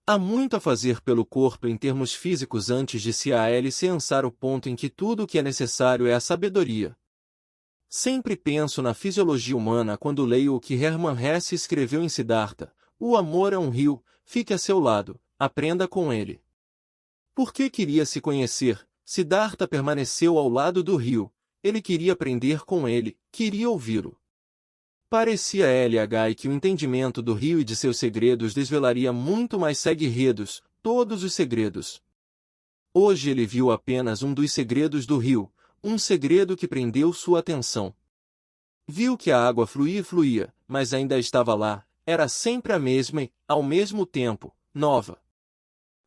Há muito a fazer pelo corpo em termos físicos antes de se alcançar o ponto em que tudo o que é necessário é a sabedoria. Sempre penso na fisiologia humana quando leio o que Hermann Hesse escreveu em Siddhartha: o amor é um rio, fique a seu lado, aprenda com ele. Porque queria se conhecer, Siddhartha permaneceu ao lado do rio. Ele queria aprender com ele, queria ouvi-lo. Parecia a LH que o entendimento do rio e de seus segredos desvelaria muito mais segredos, todos os segredos. Hoje ele viu apenas um dos segredos do rio, um segredo que prendeu sua atenção. Viu que a água fluía e fluía, mas ainda estava lá, era sempre a mesma e, ao mesmo tempo, nova.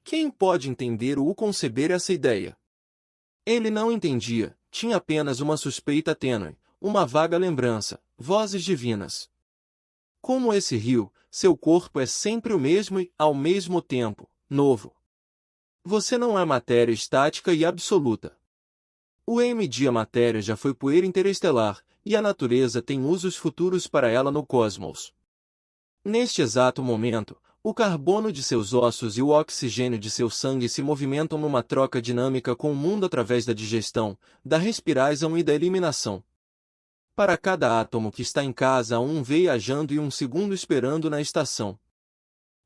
Quem pode entender ou conceber essa ideia? Ele não entendia, tinha apenas uma suspeita tênue, uma vaga lembrança, vozes divinas. Como esse rio, seu corpo é sempre o mesmo e, ao mesmo tempo, novo. Você não é matéria estática e absoluta. O media matéria já foi poeira interestelar, e a natureza tem usos futuros para ela no cosmos. Neste exato momento, o carbono de seus ossos e o oxigênio de seu sangue se movimentam numa troca dinâmica com o mundo através da digestão, da respiração e da eliminação. Para cada átomo que está em casa há um viajando e um segundo esperando na estação.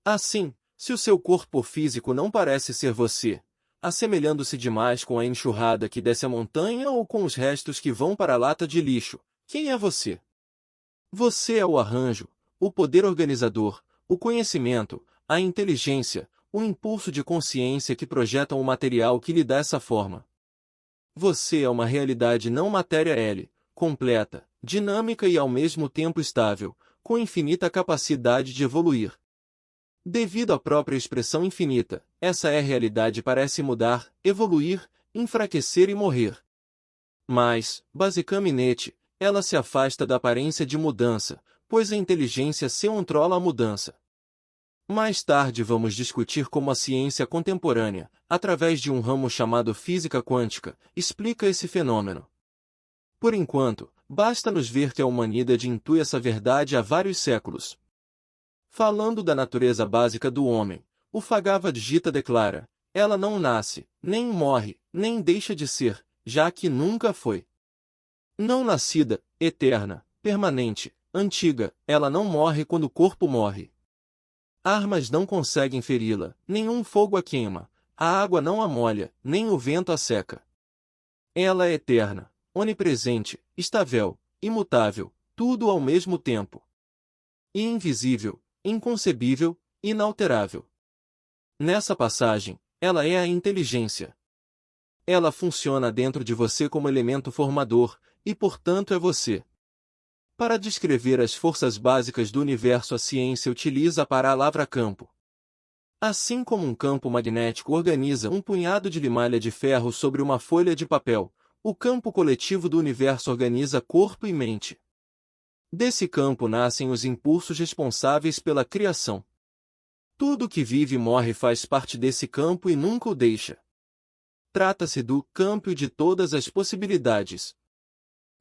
Assim, se o seu corpo físico não parece ser você, assemelhando-se demais com a enxurrada que desce a montanha ou com os restos que vão para a lata de lixo, quem é você? Você é o arranjo, o poder organizador, o conhecimento, a inteligência, o impulso de consciência que projetam o material que lhe dá essa forma. Você é uma realidade não matéria L, completa, dinâmica e ao mesmo tempo estável, com infinita capacidade de evoluir. Devido à própria expressão infinita, essa realidade parece mudar, evoluir, enfraquecer e morrer. Mas, basicamente, ela se afasta da aparência de mudança, pois a inteligência se controla a mudança. Mais tarde vamos discutir como a ciência contemporânea, através de um ramo chamado física quântica, explica esse fenômeno. Por enquanto, basta-nos ver que a humanidade intui essa verdade há vários séculos. Falando da natureza básica do homem, o Bhagavad Gita declara: ela não nasce, nem morre, nem deixa de ser, já que nunca foi. Não nascida, eterna, permanente, antiga, ela não morre quando o corpo morre. Armas não conseguem feri-la, nenhum fogo a queima, a água não a molha, nem o vento a seca. Ela é eterna, onipresente, estável, imutável, tudo ao mesmo tempo. E invisível, inconcebível, inalterável. Nessa passagem, ela é a inteligência. Ela funciona dentro de você como elemento formador, e portanto é você. Para descrever as forças básicas do universo, a ciência utiliza a palavra campo. Assim como um campo magnético organiza um punhado de limalha de ferro sobre uma folha de papel, o campo coletivo do universo organiza corpo e mente. Desse campo nascem os impulsos responsáveis pela criação. Tudo que vive e morre faz parte desse campo e nunca o deixa. Trata-se do campo de todas as possibilidades.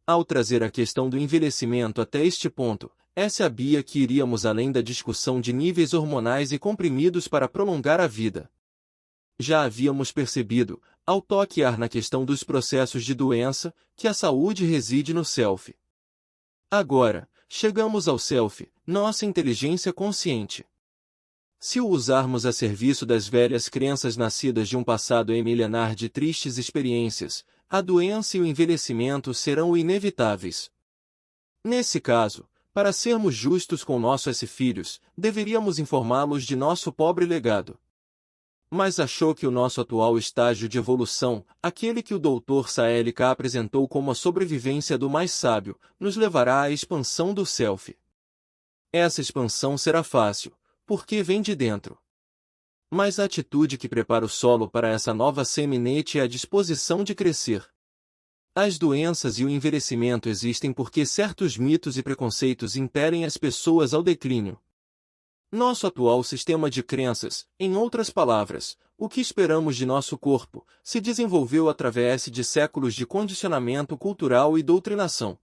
Ao trazer a questão do envelhecimento até este ponto, sabia que iríamos além da discussão de níveis hormonais e comprimidos para prolongar a vida. Já havíamos percebido, ao toquear na questão dos processos de doença, que a saúde reside no self. Agora, chegamos ao self, nossa inteligência consciente. Se o usarmos a serviço das velhas crenças nascidas de um passado milenar de tristes experiências, a doença e o envelhecimento serão inevitáveis. Nesse caso, para sermos justos com nossos filhos, deveríamos informá-los de nosso pobre legado. Mas achou que o nosso atual estágio de evolução, aquele que o Dr. Saelika apresentou como a sobrevivência do mais sábio, nos levará à expansão do self. Essa expansão será fácil, porque vem de dentro. Mas a atitude que prepara o solo para essa nova semente é a disposição de crescer. As doenças e o envelhecimento existem porque certos mitos e preconceitos impelem as pessoas ao declínio. Nosso atual sistema de crenças, em outras palavras, o que esperamos de nosso corpo, se desenvolveu através de séculos de condicionamento cultural e doutrinação.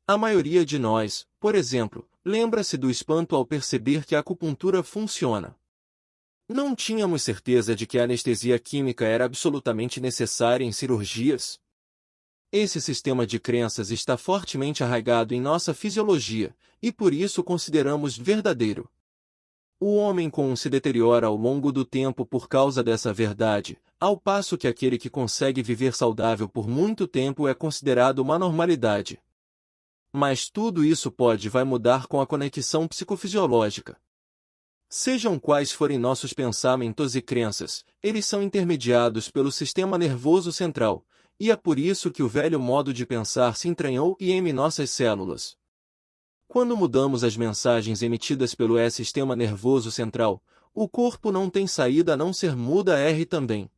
A maioria de nós, por exemplo, lembra-se do espanto ao perceber que a acupuntura funciona. Não tínhamos certeza de que a anestesia química era absolutamente necessária em cirurgias? Esse sistema de crenças está fortemente arraigado em nossa fisiologia, e por isso consideramos verdadeiro. O homem comum se deteriora ao longo do tempo por causa dessa verdade, ao passo que aquele que consegue viver saudável por muito tempo é considerado uma normalidade. Mas tudo isso pode e vai mudar com a conexão psicofisiológica. Sejam quais forem nossos pensamentos e crenças, eles são intermediados pelo sistema nervoso central, e é por isso que o velho modo de pensar se entranhou em nossas células. Quando mudamos as mensagens emitidas pelo sistema nervoso central, o corpo não tem saída a não ser muda também.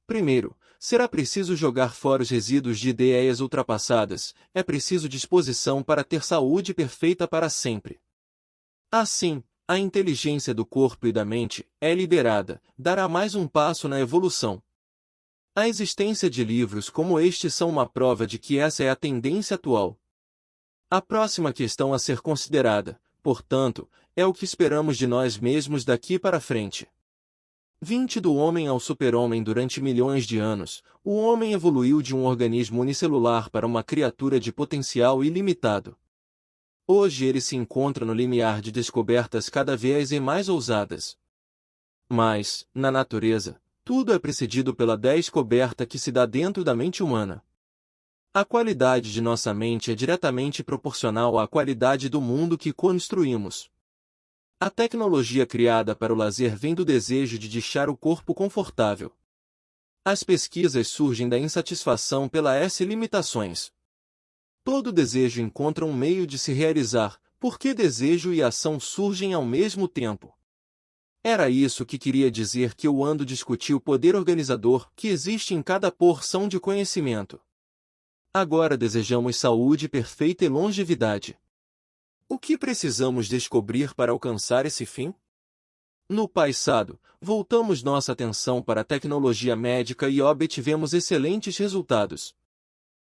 Primeiro, será preciso jogar fora os resíduos de ideias ultrapassadas, é preciso disposição para ter saúde perfeita para sempre. Assim, a inteligência do corpo e da mente é liberada, dará mais um passo na evolução. A existência de livros como este são uma prova de que essa é a tendência atual. A próxima questão a ser considerada, portanto, é o que esperamos de nós mesmos daqui para frente. 20 do homem ao super-homem. Durante milhões de anos, o homem evoluiu de um organismo unicelular para uma criatura de potencial ilimitado. Hoje ele se encontra no limiar de descobertas cada vez mais ousadas. Mas, na natureza, tudo é precedido pela descoberta que se dá dentro da mente humana. A qualidade de nossa mente é diretamente proporcional à qualidade do mundo que construímos. A tecnologia criada para o lazer vem do desejo de deixar o corpo confortável. As pesquisas surgem da insatisfação pelas limitações. Todo desejo encontra um meio de se realizar, porque desejo e ação surgem ao mesmo tempo. Era isso que queria dizer que eu ando discutir o poder organizador que existe em cada porção de conhecimento. Agora desejamos saúde perfeita e longevidade. O que precisamos descobrir para alcançar esse fim? No passado, voltamos nossa atenção para a tecnologia médica e obtivemos excelentes resultados.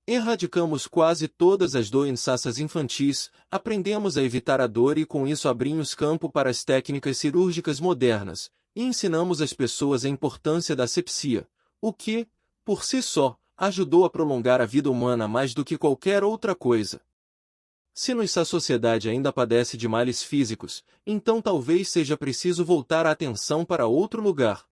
Erradicamos quase todas as doenças infantis, aprendemos a evitar a dor e com isso abrimos campo para as técnicas cirúrgicas modernas, e ensinamos às pessoas a importância da asepsia, o que, por si só, ajudou a prolongar a vida humana mais do que qualquer outra coisa. Se nossa sociedade ainda padece de males físicos, então talvez seja preciso voltar a atenção para outro lugar.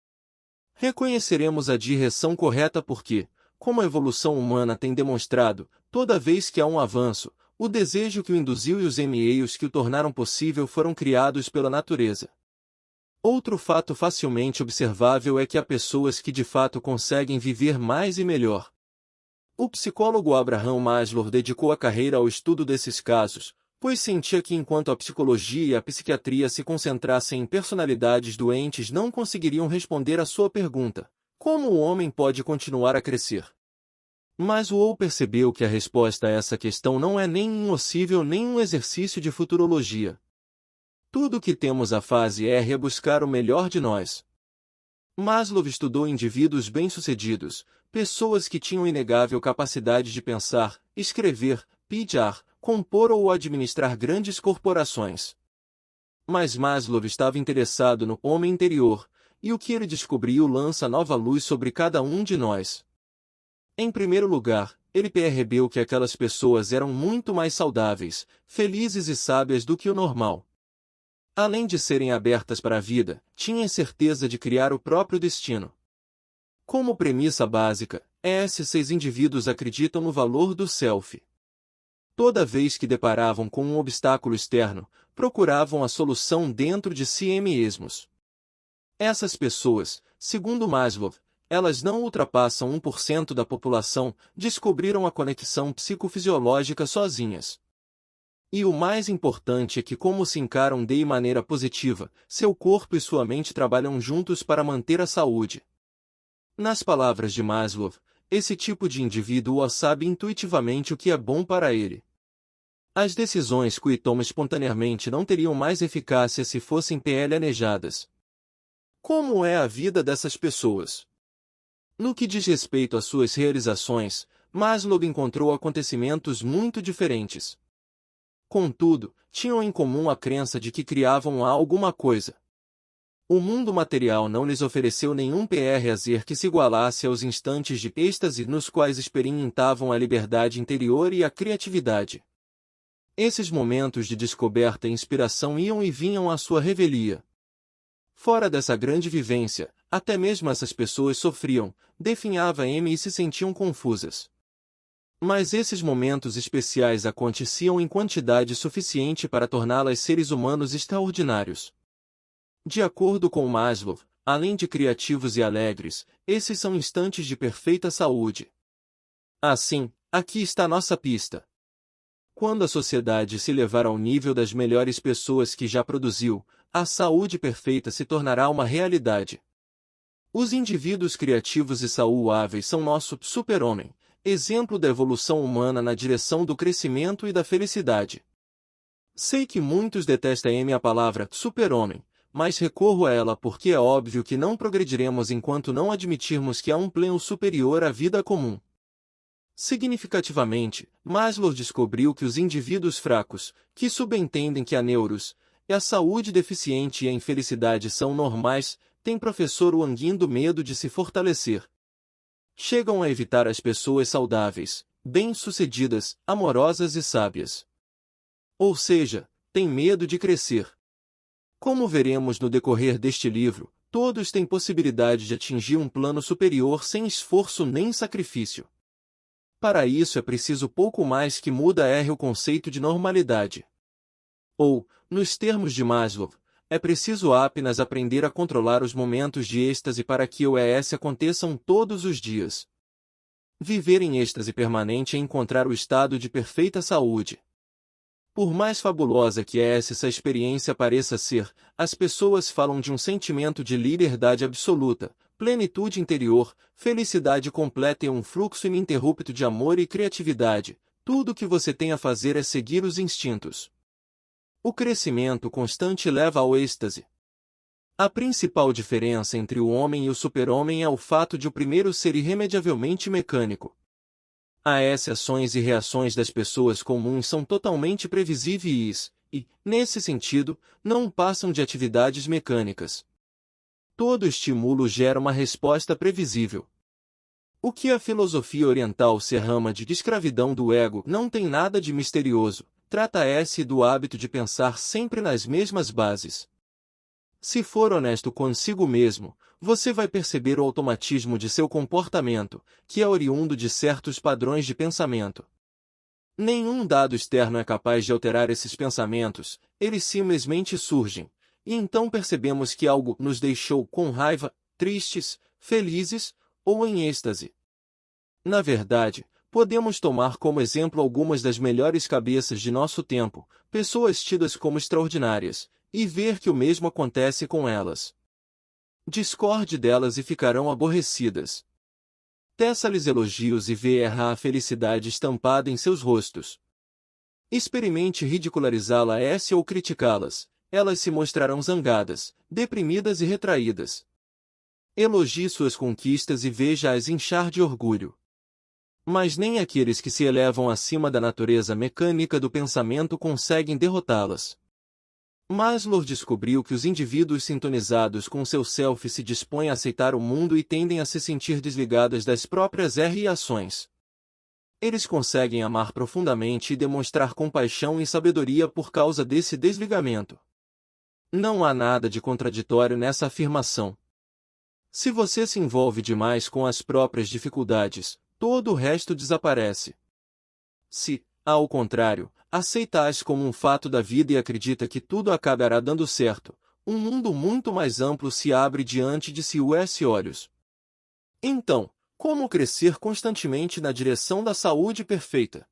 Reconheceremos a direção correta porque, como a evolução humana tem demonstrado, toda vez que há um avanço, o desejo que o induziu e os meios que o tornaram possível foram criados pela natureza. Outro fato facilmente observável é que há pessoas que de fato conseguem viver mais e melhor. O psicólogo Abraham Maslow dedicou a carreira ao estudo desses casos, pois sentia que enquanto a psicologia e a psiquiatria se concentrassem em personalidades doentes não conseguiriam responder à sua pergunta: como o homem pode continuar a crescer? Maslow percebeu que a resposta a essa questão não é nem impossível nem um exercício de futurologia. Tudo o que temos a fazer é rebuscar o melhor de nós. Maslow estudou indivíduos bem-sucedidos, pessoas que tinham inegável capacidade de pensar, escrever, pijar, compor ou administrar grandes corporações. Mas Maslow estava interessado no homem interior, e o que ele descobriu lança nova luz sobre cada um de nós. Em primeiro lugar, ele percebeu que aquelas pessoas eram muito mais saudáveis, felizes e sábias do que o normal. Além de serem abertas para a vida, tinham certeza de criar o próprio destino. Como premissa básica, esses 6 indivíduos acreditam no valor do self. Toda vez que deparavam com um obstáculo externo, procuravam a solução dentro de si mesmos. Essas pessoas, segundo Maslow, elas não ultrapassam 1% da população, descobriram a conexão psicofisiológica sozinhas. E o mais importante é que como se encaram de maneira positiva, seu corpo e sua mente trabalham juntos para manter a saúde. Nas palavras de Maslow, esse tipo de indivíduo sabe intuitivamente o que é bom para ele. As decisões que toma espontaneamente não teriam mais eficácia se fossem planejadas. Como é a vida dessas pessoas? No que diz respeito às suas realizações, Maslow encontrou acontecimentos muito diferentes. Contudo, tinham em comum a crença de que criavam alguma coisa. O mundo material não lhes ofereceu nenhum prazer que se igualasse aos instantes de êxtase nos quais experimentavam a liberdade interior e a criatividade. Esses momentos de descoberta e inspiração iam e vinham à sua revelia. Fora dessa grande vivência, até mesmo essas pessoas sofriam, definhava e se sentiam confusas. Mas esses momentos especiais aconteciam em quantidade suficiente para torná-las seres humanos extraordinários. De acordo com Maslow, além de criativos e alegres, esses são instantes de perfeita saúde. Assim, aqui está nossa pista. Quando a sociedade se levar ao nível das melhores pessoas que já produziu, a saúde perfeita se tornará uma realidade. Os indivíduos criativos e saudáveis são nosso super-homem, exemplo da evolução humana na direção do crescimento e da felicidade. Sei que muitos detestam a palavra super-homem, mas recorro a ela porque é óbvio que não progrediremos enquanto não admitirmos que há um plano superior à vida comum. Significativamente, Maslow descobriu que os indivíduos fracos, que subentendem que a neuros, e a saúde deficiente e a infelicidade são normais, têm professor Wang do medo de se fortalecer. Chegam a evitar as pessoas saudáveis, bem-sucedidas, amorosas e sábias. Ou seja, têm medo de crescer. Como veremos no decorrer deste livro, todos têm possibilidade de atingir um plano superior sem esforço nem sacrifício. Para isso é preciso pouco mais que muda o conceito de normalidade. Ou, nos termos de Maslow, é preciso apenas aprender a controlar os momentos de êxtase para que o ES aconteçam todos os dias. Viver em êxtase permanente é encontrar o estado de perfeita saúde. Por mais fabulosa que essa experiência pareça ser, as pessoas falam de um sentimento de liberdade absoluta, plenitude interior, felicidade completa e um fluxo ininterrupto de amor e criatividade. Tudo o que você tem a fazer é seguir os instintos. O crescimento constante leva ao êxtase. A principal diferença entre o homem e o super-homem é o fato de o primeiro ser irremediavelmente mecânico. As ações e reações das pessoas comuns são totalmente previsíveis e, nesse sentido, não passam de atividades mecânicas. Todo estímulo gera uma resposta previsível. O que a filosofia oriental se rama de escravidão do ego não tem nada de misterioso, trata-se do hábito de pensar sempre nas mesmas bases. Se for honesto consigo mesmo, você vai perceber o automatismo de seu comportamento, que é oriundo de certos padrões de pensamento. Nenhum dado externo é capaz de alterar esses pensamentos, eles simplesmente surgem, e então percebemos que algo nos deixou com raiva, tristes, felizes, ou em êxtase. Na verdade, podemos tomar como exemplo algumas das melhores cabeças de nosso tempo, pessoas tidas como extraordinárias, e ver que o mesmo acontece com elas. Discorde delas e ficarão aborrecidas. Teça-lhes elogios e verá a felicidade estampada em seus rostos. Experimente ridicularizá-las ou criticá-las, elas se mostrarão zangadas, deprimidas e retraídas. Elogie suas conquistas e veja-as inchar de orgulho. Mas nem aqueles que se elevam acima da natureza mecânica do pensamento conseguem derrotá-las. Maslow descobriu que os indivíduos sintonizados com seu self se dispõem a aceitar o mundo e tendem a se sentir desligadas das próprias reações. Eles conseguem amar profundamente e demonstrar compaixão e sabedoria por causa desse desligamento. Não há nada de contraditório nessa afirmação. Se você se envolve demais com as próprias dificuldades, todo o resto desaparece. Se, ao contrário, aceita-as como um fato da vida e acredita que tudo acabará dando certo, um mundo muito mais amplo se abre diante de seus olhos. Então, como crescer constantemente na direção da saúde perfeita?